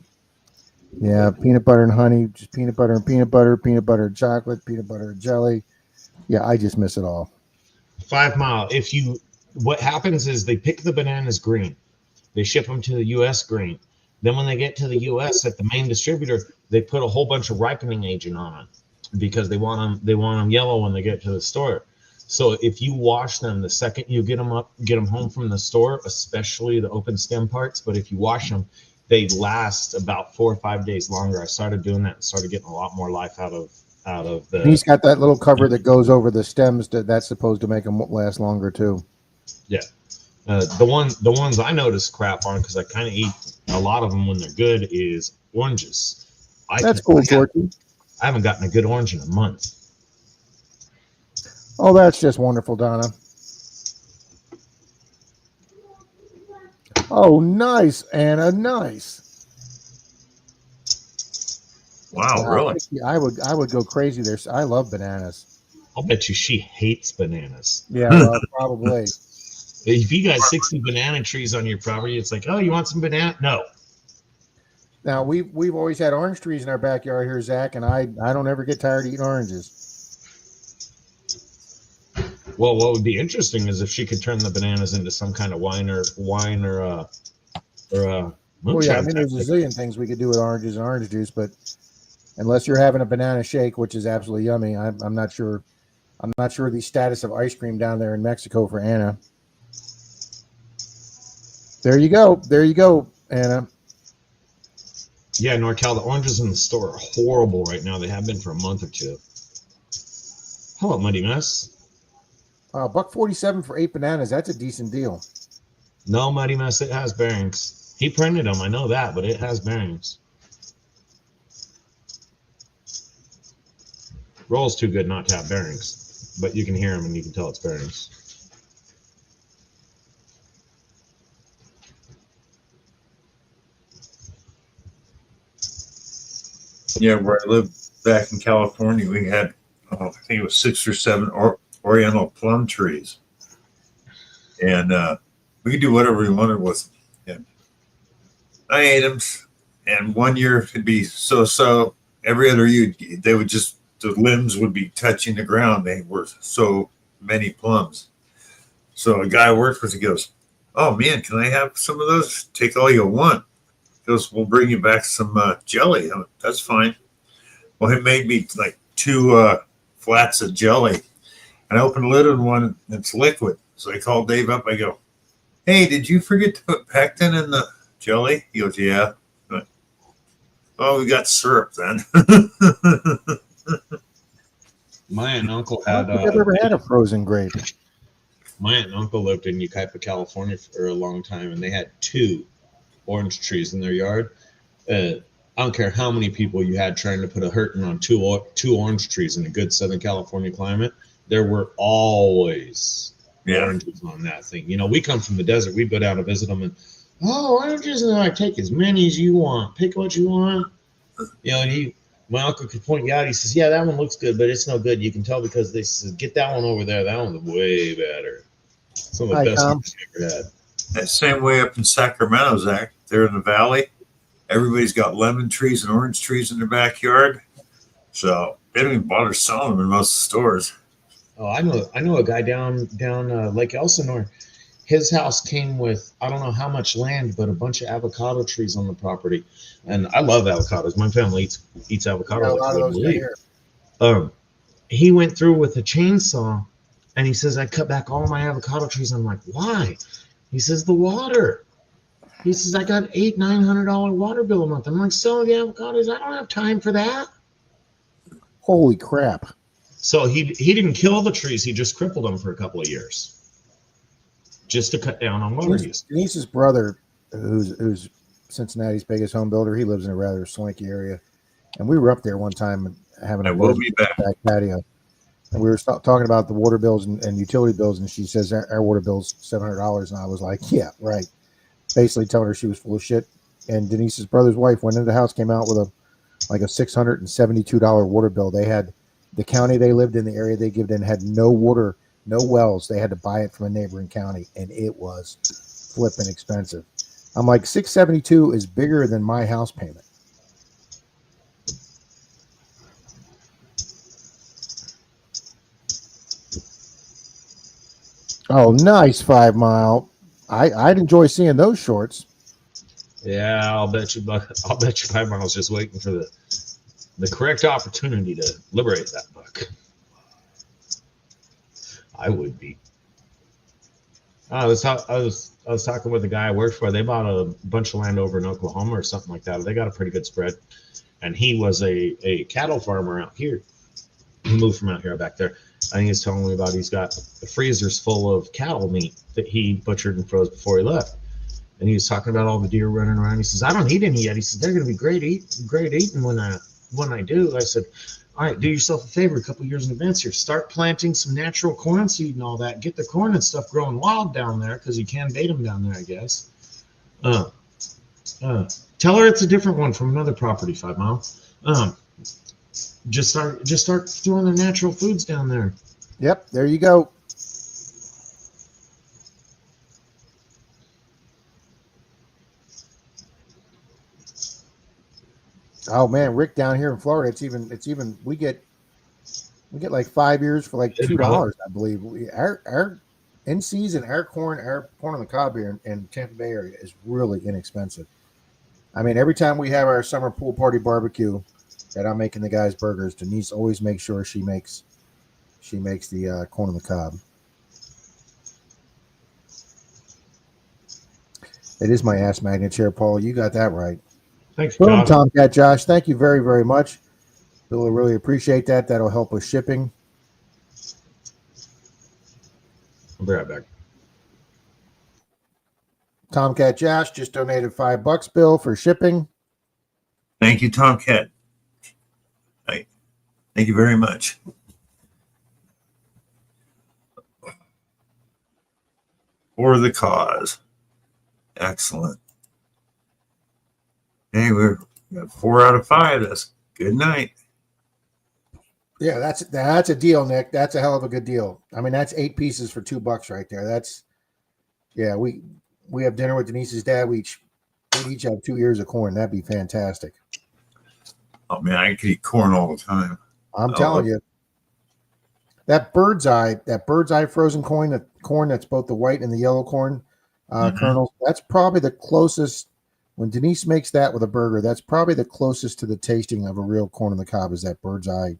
yeah, peanut butter and honey, just peanut butter and chocolate, peanut butter and jelly. Yeah, I just miss it all. 5 Mile. What happens is they pick the bananas green. They ship them to the U.S. green. Then when they get to the U.S. at the main distributor, they put a whole bunch of ripening agent on them because they want them yellow when they get to the store. So if you wash them the second you get them home from the store, especially the open stem parts, but if you wash them, they last about 4 or 5 days longer. I started doing that and started getting a lot more life out of the. He's got that little cover that goes over the stems that's supposed to make them last longer too. Yeah. The ones I notice crap on, because I kind of eat a lot of them when they're good, is oranges. That's cool, Torchy. I haven't gotten a good orange in a month. Oh, that's just wonderful, Donna. Oh, nice, Anna, nice. Wow, really? I would go crazy there. I love bananas. I'll bet you she hates bananas. Yeah, well, probably. If you got 60 banana trees on your property, it's like, oh, you want some banana? No. Now we've always had orange trees in our backyard here, Zach, and I don't ever get tired of eating oranges. Well, what would be interesting is if she could turn the bananas into some kind of wine or moonshine. Oh yeah, I mean there's a zillion things we could do with oranges and orange juice, but unless you're having a banana shake, which is absolutely yummy, I'm not sure. I'm not sure the status of ice cream down there in Mexico for Anna. There you go, Anna. Yeah, NorCal, the oranges in the store are horrible right now. They have been for a month or two. Hello, Muddy Mess. $1.47 for 8 bananas. That's a decent deal. No, Muddy Mess, it has bearings. He printed them, I know that, but it has bearings. Roll's too good not to have bearings, but you can hear them and you can tell it's bearings. Yeah, where I lived back in California, we had, I think it was 6 or 7 Oriental plum trees. And we could do whatever we wanted with them. I ate them, and one year it'd be so. Every other year, they would just, the limbs would be touching the ground. They were so many plums. So a guy I worked with, he goes, "Oh man, can I have some of those? Take all you want." He goes, "We'll bring you back some jelly." I went, "That's fine." Well, he made me like two flats of jelly, and I opened the lid on one, and it's liquid. So I called Dave up. I go, "Hey, did you forget to put pectin in the jelly?" He goes, "Yeah." I went, "Oh, we got syrup then." My aunt and uncle I had. don't think I've ever had a frozen grape. My aunt and uncle lived in Yucaipa, California for a long time, and they had 2 orange trees in their yard. I don't care how many people you had trying to put a hurting on two orange trees in a good Southern California climate. There were always oranges on that thing. You know, we come from the desert. We go down to visit them, and oranges, and I take as many as you want. Pick what you want. You know, and my uncle could point you out. He says, "Yeah, that one looks good, but it's no good. You can tell because they says, get that one over there. That one's way better." Some of the best ones you ever had. That same way up in Sacramento, Zach. They're in the valley. Everybody's got lemon trees and orange trees in their backyard. So they don't even bother selling them in most stores. Oh, I know a guy down Lake Elsinore. His house came with, I don't know how much land, but a bunch of avocado trees on the property. And I love avocados. My family eats avocados. Got a lot of those down here. He went through with a chainsaw, and he says, "I cut back all my avocado trees." I'm like, "Why?" He says, "The water." He says, "I got $800-900 water bill a month." I'm like, "Selling the avocados? I don't have time for that." Holy crap. So he didn't kill the trees. He just crippled them for a couple of years just to cut down on water use. Denise's brother, who's Cincinnati's biggest home builder, he lives in a rather swanky area. And we were up there one time having I will be back. patio. And we were talking about the water bills and utility bills. And she says, our water bill's $700. And I was like, yeah, right. Basically telling her she was full of shit. And Denise's brother's wife went into the house, came out with a $672 water bill. They had the county they lived in, the area they lived in, had no water, no wells. They had to buy it from a neighboring county, and it was flipping expensive. I'm like, $672 is bigger than my house payment. Oh, nice 5 Mile. I'd enjoy seeing those shorts. Yeah, I'll bet you 5 Miles just waiting for the correct opportunity to liberate that buck. I would be. I was talking with a guy I worked for. They bought a bunch of land over in Oklahoma or something like that. They got a pretty good spread, and he was a cattle farmer out here. He moved from out here back there. And he was telling me about he's got the freezers full of cattle meat that he butchered and froze before he left. And he was talking about all the deer running around. He says, "I don't eat any yet." He says, "They're going to be great eating when I do." I said, "All right, do yourself a favor a couple of years in advance here. Start planting some natural corn seed and all that. Get the corn and stuff growing wild down there because you can bait them down there, I guess." Tell her it's a different one from another property, 5 Mile. Just start throwing the natural foods down there. Yep, there you go. Oh man, Rick, down here in Florida, it's even we get like 5 years for like $2, I believe. Our in season, our corn on the cob here in Tampa Bay area is really inexpensive. I mean, every time we have our summer pool party barbecue that I'm making the guys burgers, Denise always makes sure she makes the corn on the cob. It is my ass magnet chair, Paul. You got that right. Thanks, Boom, John. Tomcat Josh. Thank you very, very much. Bill, I really appreciate that. That'll help with shipping. I'll be right back. Tomcat Josh just donated $5, Bill, for shipping. Thank you, Tomcat. Thank you very much. For the cause. Excellent. Hey, we got 4 out of 5. That's good night. Yeah, that's a deal, Nick. That's a hell of a good deal. I mean, that's 8 pieces for $2 right there. We have dinner with Denise's dad. We'd each have 2 ears of corn. That'd be fantastic. Oh man, I could eat corn all the time. I'm telling you. That bird's eye frozen corn that's both the white and the yellow corn, Mhm. kernels. That's probably the closest. When Denise makes that with a burger, that's probably the closest to the tasting of a real corn on the cob is that bird's eye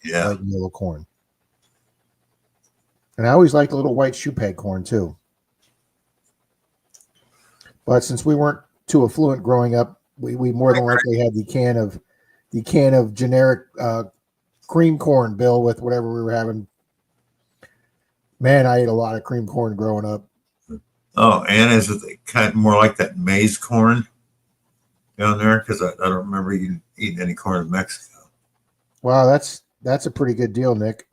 Yeah. white and yellow corn. And I always liked the little white shoe peg corn too. But since we weren't too affluent growing up, we more than likely had the can of generic cream corn, Bill, with whatever we were having. Man, I ate a lot of cream corn growing up. Oh, and is it kind of more like that maize corn down there? Because I don't remember you eating any corn in Mexico. Wow, that's a pretty good deal, Nick.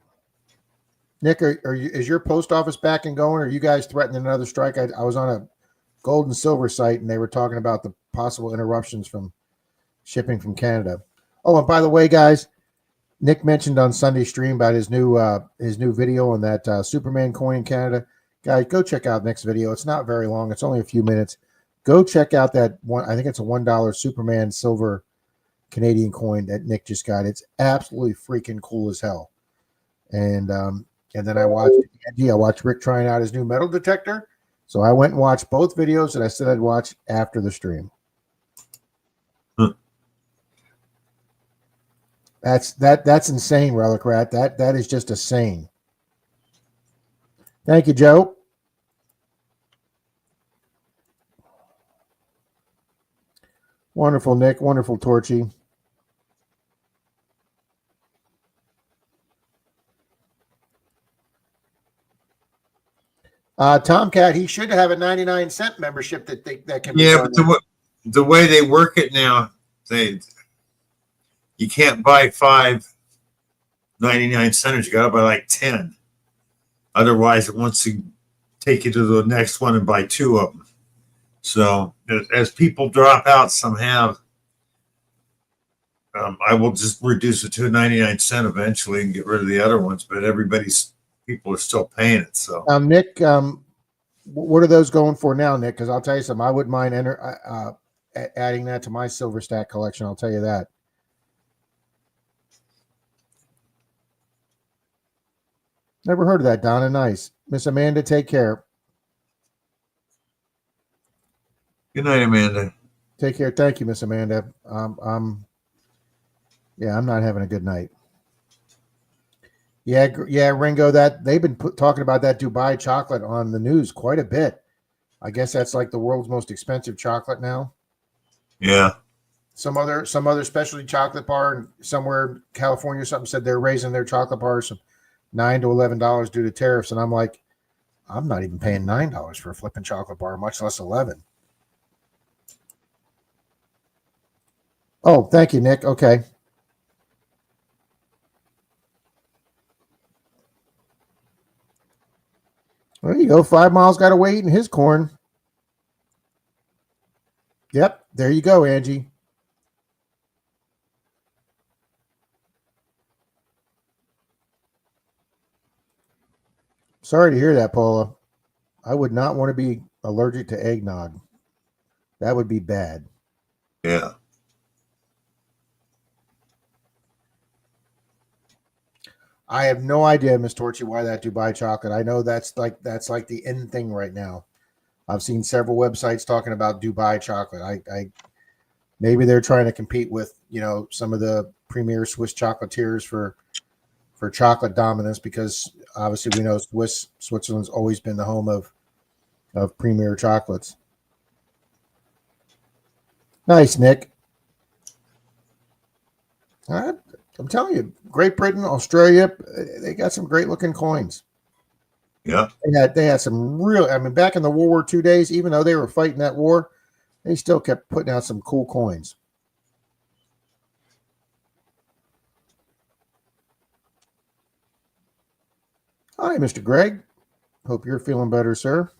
Nick, is your post office back and going? Are you guys threatening another strike? I was on a gold and silver site, and they were talking about the possible interruptions from shipping from Canada. Oh, and by the way, guys, Nick mentioned on Sunday stream about his new video on that Superman coin in Canada. Guys, go check out Nick's video. It's not very long. It's only a few minutes. Go check out that one. I think it's a $1 Superman silver Canadian coin that Nick just got. It's absolutely freaking cool as hell. And then I watched Rick trying out his new metal detector. So I went and watched both videos that I said I'd watch after the stream. That's insane, Relic Rat. That is just insane. Thank you, Joe. Wonderful, Nick. Wonderful, Torchy. Tomcat, he should have a 99-cent membership that can be Yeah, done. but the way they work it now, you can't buy 5 99-centers. You got to buy like 10. Otherwise, it wants to take you to the next one and buy 2 of them. So as people drop out, some have. I will just reduce it to a 99-cent eventually and get rid of the other ones. But people are still paying it. So Nick, what are those going for now, Nick? Because I'll tell you something. I wouldn't mind adding that to my Silver Stack collection. I'll tell you that. Never heard of that, Donna. Nice. Miss Amanda, take care. good night, Amanda. Take care. Thank you, Miss Amanda. I'm not having a good night. Yeah, Ringo. That they've been talking about that Dubai chocolate on the news quite a bit. I guess that's like the world's most expensive chocolate now. Yeah. Some other specialty chocolate bar somewhere in California or something said they're raising their chocolate bars from $9 to $11 due to tariffs, and I'm like, I'm not even paying $9 for a flipping chocolate bar, much less $11. Oh, thank you, Nick. Okay. There you go. 5 miles got away eating his corn. Yep. There you go, Angie. Sorry to hear that, Paula. I would not want to be allergic to eggnog. That would be bad. Yeah. I have no idea, Miss Torchy, why that Dubai chocolate. I know that's like the in thing right now. I've seen several websites talking about Dubai chocolate. I maybe they're trying to compete with some of the premier Swiss chocolatiers for chocolate dominance, because obviously we know Switzerland's always been the home of premier chocolates. Nice, Nick. All right. I'm telling you, Great Britain, Australia, they got some great looking coins. Yeah. They had some real, back in the World War II days, even though they were fighting that war, they still kept putting out some cool coins. Hi, Mr. Greg. Hope you're feeling better, sir.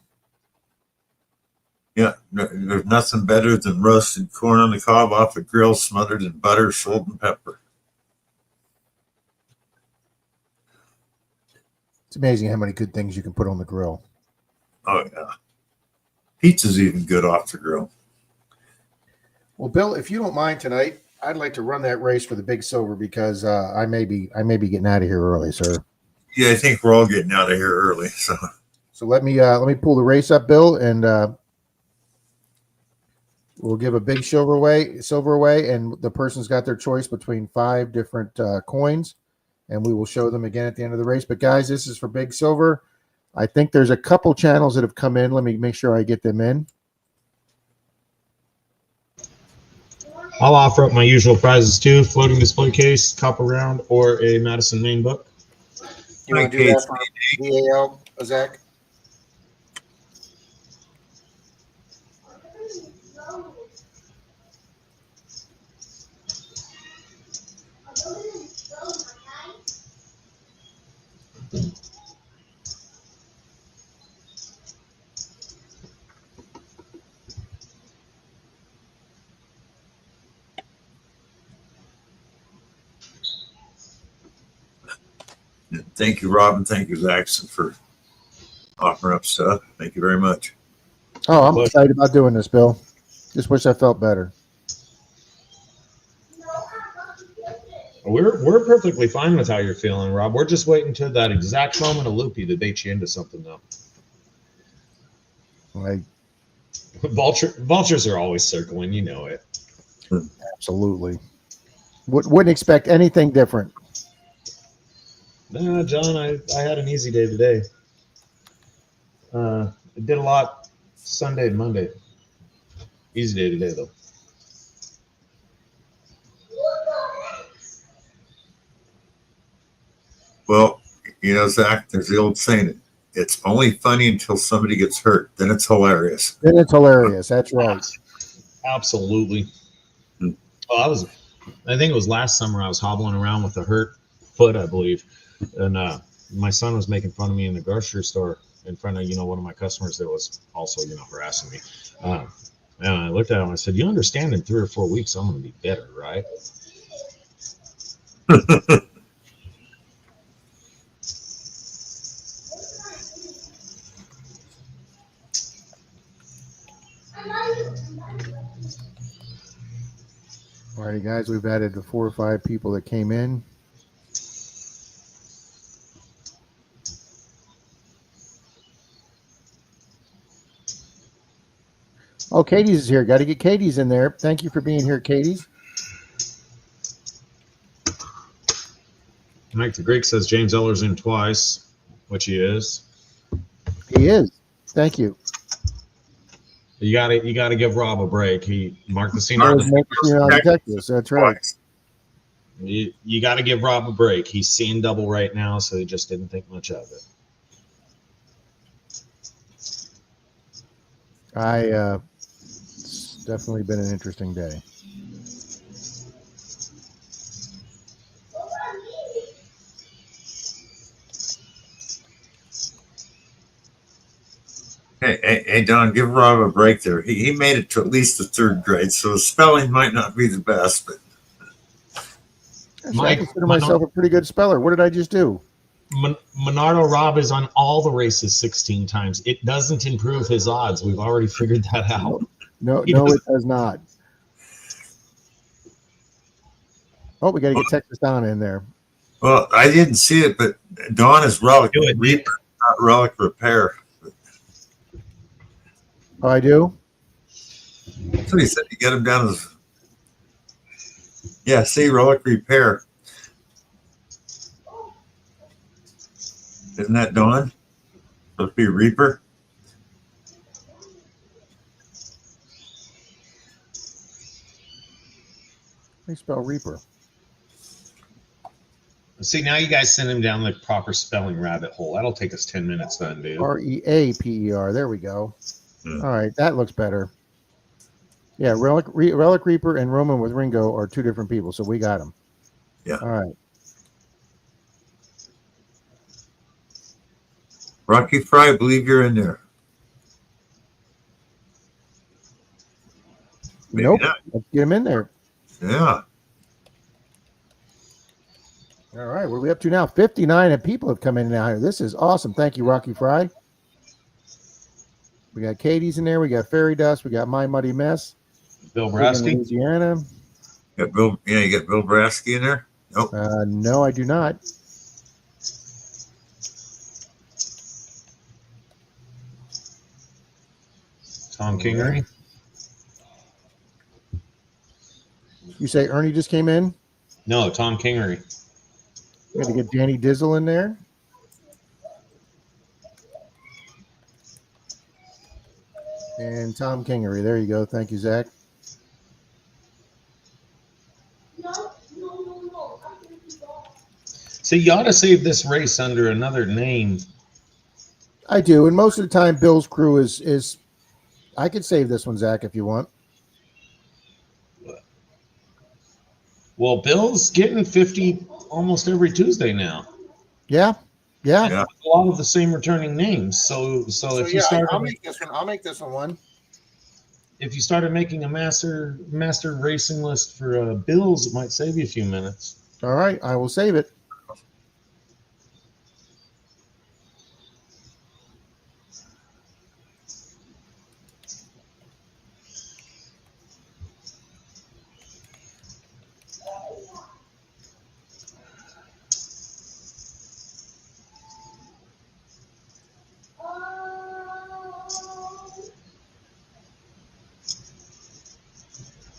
Yeah. There's nothing better than roasted corn on the cob off a grill smothered in butter, salt, and pepper. It's amazing how many good things you can put on the grill. Oh, yeah. Pizza's even good off the grill. Well, Bill, if you don't mind tonight, I'd like to run that race for the big silver, because I may be getting out of here early, sir. Yeah, I think we're all getting out of here early. So So let me pull the race up, Bill, and we'll give a big silver away, and the person's got their choice between 5 different coins, and we will show them again at the end of the race. But guys, this is for big silver. I think there's a couple channels that have come in. Let me make sure I get them in. I'll offer up my usual prizes too: floating display case, copper round, or a Madison Main book. You want to do that for VAL, Zach? Thank you, Robin. Thank you, Zaxton, for offering up stuff. Thank you very much. Oh, I'm excited about doing this, Bill. Just wish I felt better. We're perfectly fine with how you're feeling, Rob. We're just waiting to that exact moment of loopy to bait you into something, though. Like, Vultures are always circling, you know it. absolutely. Wouldn't expect anything different. Nah, John, I had an easy day today. I did a lot Sunday and Monday. Easy day today, though. Well, you know, Zach, there's the old saying, it's only funny until somebody gets hurt. Then it's hilarious. Then it's hilarious. That's right. Absolutely. Oh, I think it was last summer I was hobbling around with a hurt foot, I believe. And my son was making fun of me in the grocery store in front of, one of my customers that was also, harassing me. And I looked at him and I said, you understand in 3 or 4 weeks I'm going to be better, right? All righty, guys, we've added the 4 or 5 people that came in. Oh, Katie's is here. Got to get Katie's in there. Thank you for being here, Katie's. Mike the Greek says James Eller's in twice, which he is. He is. Thank you. You gotta give Rob a break. He marked the scene. That's right. You got to give Rob a break. He's seeing double right now, so he just didn't think much of it. It's definitely been an interesting day. Hey, Don, give Rob a break there. He made it to at least the 3rd grade, so his spelling might not be the best, but I consider myself a pretty good speller. What did I just do? Monardo Rob is on all the races 16 times. It doesn't improve his odds. We've already figured that out. No, it does not. Oh, we got to get Texas Don in there. well, I didn't see it, but Don is Relic Reaper, not Relic Repair. Oh, I do? That's what he said. You get him down as see, Relic Repair. Isn't that Don? Supposed to be Reaper. They spell Reaper. See, now you guys send him down the proper spelling rabbit hole. That'll take us 10 minutes then, dude. Reaper. There we go. Hmm. All right, that looks better. Yeah, Relic Reaper and Roman with Ringo are 2 different people, so we got them. Yeah. All right. Rocky Fry, I believe you're in there. Maybe Nope. not. Let's get him in there. Yeah. All right, what are we up to now? 59 people have come in now here. This is awesome. Thank you, Rocky Fry. We got Katie's in there. We got Fairy Dust. We got My Muddy Mess. Bill Big in Brasky. Louisiana. You got Bill Brasky in there? Nope. No, I do not. Tom Kingery. You say Ernie just came in? No, Tom Kingery. We had to get Danny Dizzle in there. And Tom Kingery. There you go. Thank you, Zach. So you ought to save this race under another name. I do. And most of the time, Bill's crew is I could save this one, Zach, if you want. Well, Bill's getting 50 almost every Tuesday now. Yeah. Yeah. Yeah. A lot of the same returning names. So if you started, I'll make this one. I'll make this one. if you started making a master racing list for Bills, it might save you a few minutes. All right. I will save it.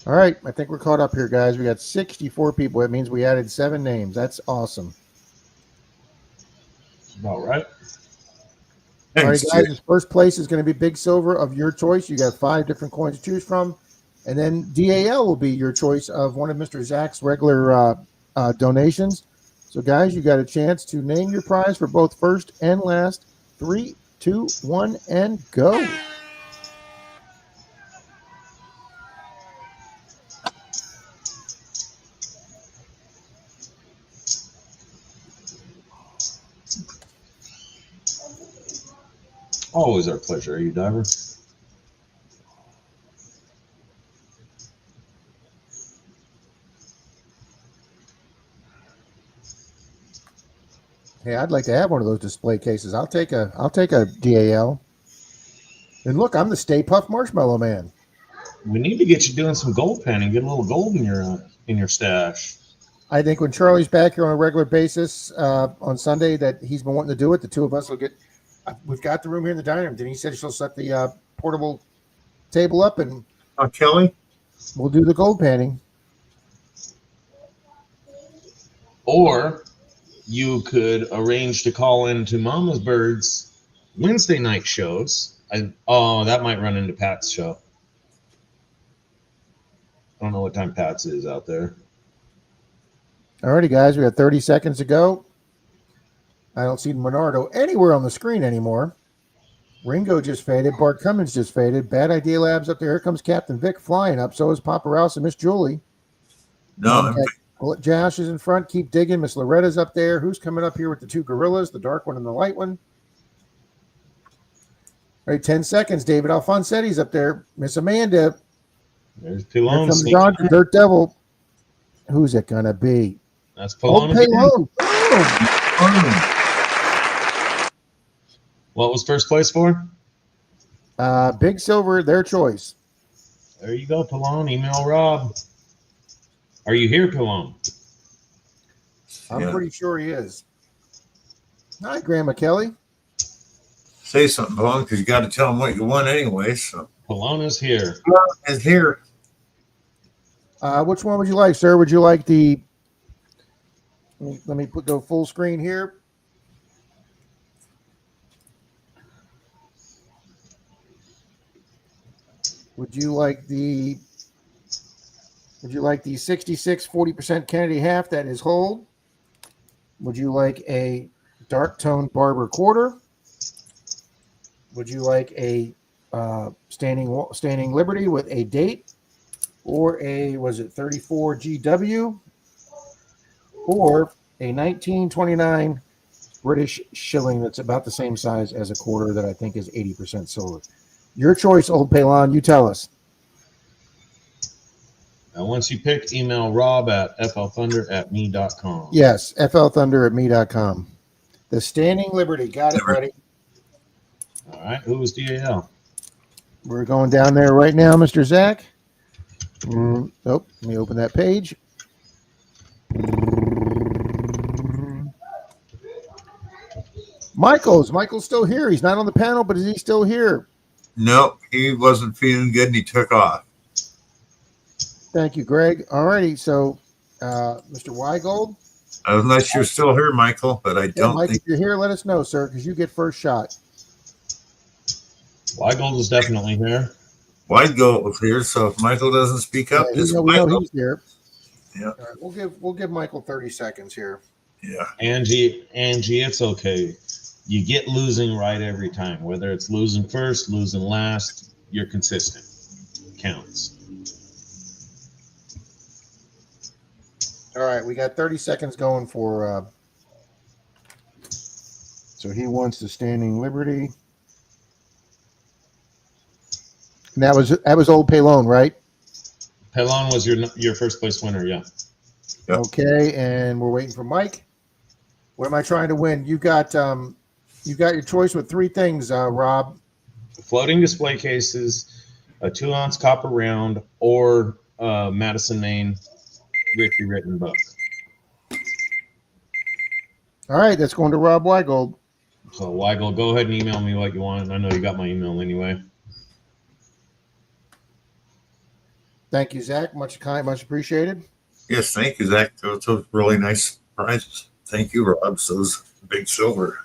All right. I think we're caught up here, guys. We got 64 people. It means we added 7 names. That's awesome. All right. All right, Thanks, guys. Jay. This first place is going to be Big Silver of your choice. You got 5 different coins to choose from. And then DAL will be your choice of one of Mr. Zach's regular donations. So, guys, you got a chance to name your prize for both first and last. 3, 2, 1, and go. Always our pleasure. Are you, Diver? Hey, I'd like to have one of those display cases. I'll take a DAL. And look, I'm the Stay Puft Marshmallow Man. We need to get you doing some gold panning. Get a little gold in your stash. I think when Charlie's back here on a regular basis on Sunday, that he's been wanting to do it. The two of us will get. We've got the room here in the dining room. Denise said she'll set the portable table up, and Kelly? we'll do the gold panning. Or you could arrange to call into Mama's Birds Wednesday night shows. That might run into Pat's show. I don't know what time Pat's is out there. Alrighty, guys, we got 30 seconds to go. I don't see Monardo anywhere on the screen anymore. Ringo just faded. Bart Cummins just faded. Bad Idea Labs up there. Here comes Captain Vic flying up. So is Papa Rouse and Miss Julie. No, Josh is in front. Keep digging. Miss Loretta's up there. Who's coming up here with the 2 gorillas, the dark one and the light one? All right, 10 seconds. David Alfonsetti's up there. Miss Amanda. There's Here Pilone. comes John, the Dirt Devil. Who's it going to be? That's Old Pilone. Paylone. What was first place for? Big Silver, their choice. There you go, Pilone. Email Rob. Are you here, Pilone? I'm Yeah. pretty sure he is. Hi, Grandma Kelly. Say something, Long, because you got to tell them what you want anyway. So Pilone is here. it's here. Which one would you like, sir? Would you like the? Let me go full screen here. Would you like the 66 40% Kennedy half that is hold? Would you like a dark tone Barber quarter? Would you like a standing Liberty with a date, or a 34 GW, or a 1929 British shilling that's about the same size as a quarter that I think is 80% silver? Your choice, Old Palon. You tell us. Now, once you pick, email Rob at flthunder@me.com. Yes, flthunder@me.com. The Standing Liberty. Got it, buddy. All right. Who was DAL? We're going down there right now, Mr. Zach. Oh, let me open that page. Michael's still here. He's not on the panel, but is he still here? Nope, he wasn't feeling good and he took off. Thank you, Greg. All righty. So, Mr. Weigold, Unless you're still here, Michael, but I yeah, don't Mike, think. if you're here, let us know, sir, because you get first shot. Weigold is definitely here. Wide Goat was here, so if Michael doesn't speak up, Yeah, just we know Michael. he's here. Yeah. All right, we'll give Michael 30 seconds here. Yeah. Angie, it's okay. You get losing right every time. Whether it's losing first, losing last, you're consistent. Counts. All right, we got 30 seconds going for. So he wants the Standing Liberty. And that was Old Pelone, right? Pelon was your first place winner, yeah. Yep. Okay, and we're waiting for Mike. What am I trying to win? You got your choice with three things, Rob. Floating display cases, a 2-ounce copper round, or Madison, Maine, Ricky written book. All right, that's going to Rob Weigold. So Weigel, go ahead and email me what you want. I know you got my email anyway. Thank you, Zach. Much appreciated. Yes, thank you, Zach. Those are really nice prizes. Thank you, Rob. So those big silver.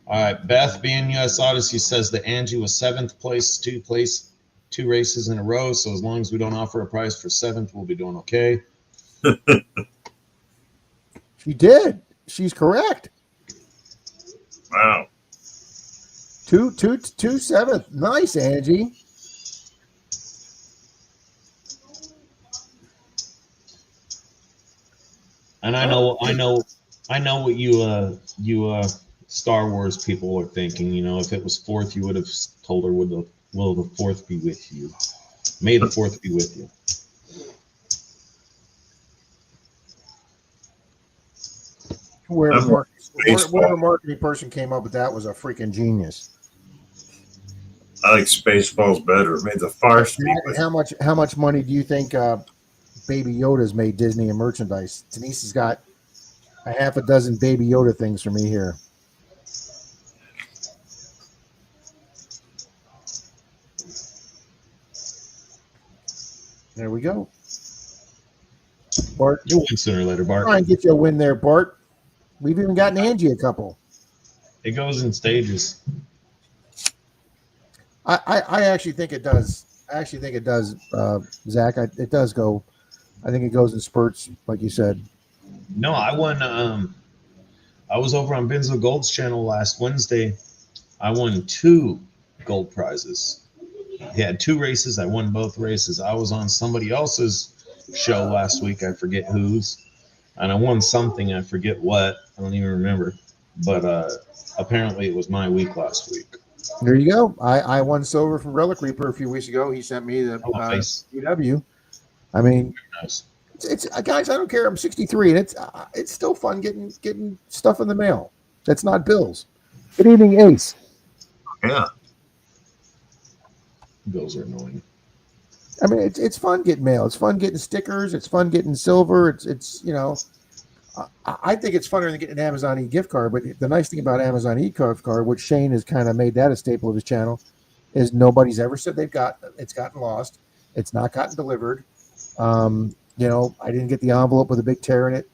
All right, Beth being US Odyssey says that Angie was 7th place, two races in a row. So as long as we don't offer a prize for 7th, we'll be doing okay. She did. She's correct. Wow. Two 7th. Nice, Angie. And I know what you Star Wars people are thinking. You know, if it was 4th, you would have told her, "Will the 4th be with you? May the 4th be with you." Whoever marketing person came up with that was a freaking genius. I like Spaceballs better. Made the farce. How much money do you think Baby Yoda's made Disney in merchandise? Denise has got a half a dozen Baby Yoda things for me here. There we go. Bart, You'll win sooner or later, Bart. try and get you a win there, Bart. We've even gotten Angie a couple. It goes in stages. I actually think it does. Zach. It does go. I think it goes in spurts, like you said. No, I won. I was over on Benzo Gold's channel last Wednesday. I won 2 gold prizes. He had 2 races. I won both races. I was on somebody else's show last week. I forget whose. And I won something. I forget what. I don't even remember. But apparently it was my week last week. There you go. I won silver from Relic Reaper a few weeks ago. He sent me the Nice. UW. I mean, Nice. it's guys. I don't care. I'm 63, and it's still fun getting stuff in the mail. That's not bills. Good evening, Ace. Yeah. Bills are annoying. I mean, it's fun getting mail. It's fun getting stickers. It's fun getting silver. It's you know, I think it's funner than getting an Amazon e-gift card. But the nice thing about Amazon e-gift card, which Shane has kind of made that a staple of his channel, is nobody's ever said it's gotten lost. It's not gotten delivered. You know, I didn't get the envelope with a big tear in it.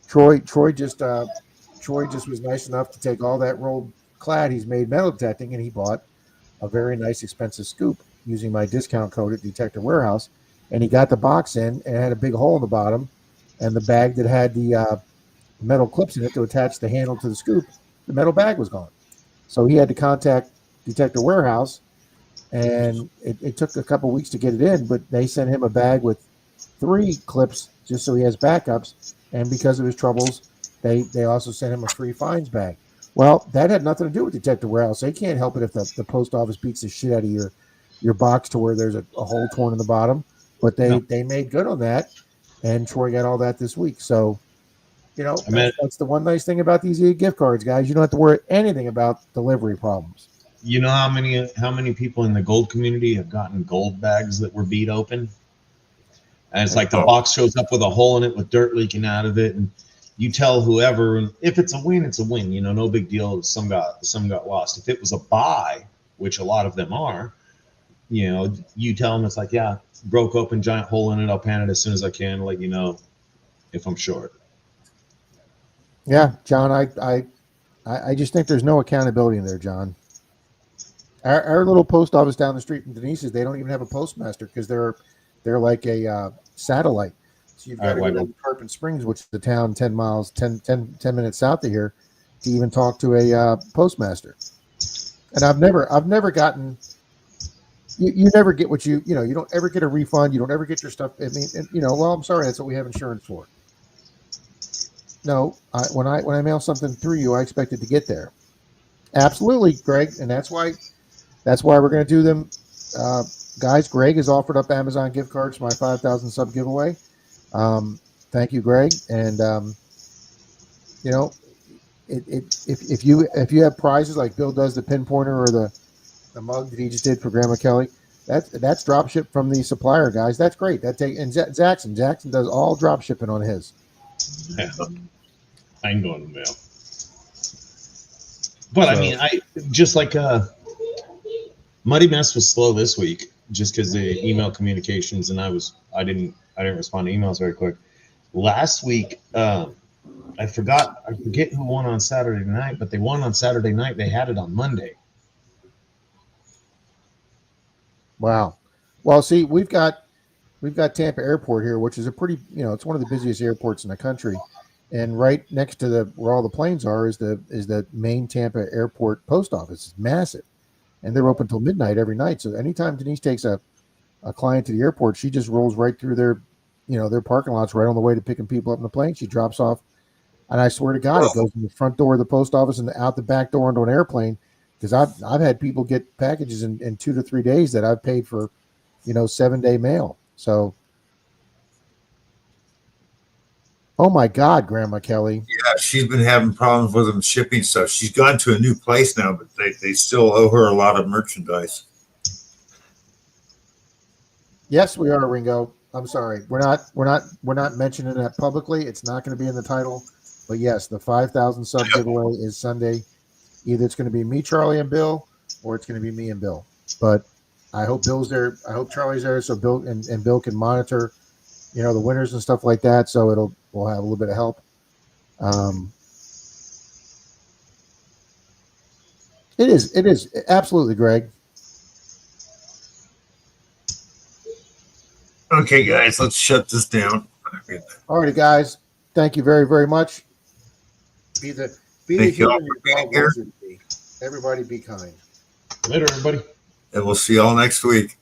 Troy just was nice enough to take all that rolled clad he's made metal detecting, and he bought a very nice expensive scoop using my discount code at Detector Warehouse. And he got the box in and it had a big hole in the bottom, and the bag that had the metal clips in it to attach the handle to the scoop, the metal bag was gone. So he had to contact Detector Warehouse, and it took a couple weeks to get it in, but they sent him a bag with 3 clips just so he has backups. And because of his troubles, they also sent him a free fines bag. Well, that had nothing to do with Detector Warehouse. They can't help it if the post office beats the shit out of your box to where there's a hole torn in the bottom. But they made good on that, and Troy got all that this week. So, you know, that's the one nice thing about these gift cards, guys. You don't have to worry anything about delivery problems. You know how many people in the gold community have gotten gold bags that were beat open? And it's like the box shows up with a hole in it with dirt leaking out of it, and you tell whoever, if it's a win, it's a win. You know, no big deal. Some got lost. If it was a buy which a lot of them are, you know, you tell them it's like, yeah, broke open, giant hole in it. I'll pan it as soon as I can, let you know if I'm short. Yeah, John, I just think there's no accountability in there, John. Our little post office down the street from Denise's, they don't even have a postmaster because they're like a satellite. So you've got to go to Tarpon Springs, which is the town 10 minutes south of here, to even talk to a postmaster. And I've never gotten. You never get what you don't ever get a refund. You don't ever get your stuff. I mean, well, I'm sorry, that's what we have insurance for. No, when I mail something through you, I expect it to get there. Absolutely, Greg, and that's why we're going to do them, guys. Greg has offered up Amazon gift cards for my 5,000 sub giveaway. Thank you, Greg, and if you have prizes like Bill does, the pin pointer or the mug that he just did for Grandma Kelly, that's drop ship from the supplier, guys. That's great. And Jackson does all drop shipping on his. Yeah. I can go in the mail. But I mean, I just like Muddy Mess was slow this week just because the email communications, and I didn't respond to emails very quick. Last week, I forget who won on Saturday night, but they won on Saturday night. They had it on Monday. Wow. Well, see, we've got Tampa Airport here, which is a pretty, it's one of the busiest airports in the country. And right next to where all the planes are is the main Tampa Airport post office. It's massive. And they're open till midnight every night. So anytime Denise takes a client to the airport, she just rolls right through their parking lots right on the way to picking people up in the plane. She drops off. And I swear to God, it goes in the front door of the post office and out the back door onto an airplane. Because I've had people get packages in 2 to 3 days that I've paid for, 7-day mail. So, oh my God, Grandma Kelly. Yeah, she's been having problems with them shipping stuff. She's gone to a new place now, but they still owe her a lot of merchandise. Yes, we are, Ringo. I'm sorry. We're not mentioning that publicly. It's not going to be in the title. But yes, the 5,000 sub giveaway is Sunday. Either it's going to be me, Charlie, and Bill, or it's going to be me and Bill. But I hope Bill's there. I hope Charlie's there, so Bill and Bill can monitor, the winners and stuff like that. So we'll have a little bit of help. It is absolutely, Greg. Okay, guys, let's shut this down. All righty, guys. Thank you very, very much. Thank you all for being here. Everybody be kind. Later, everybody. And we'll see y'all next week.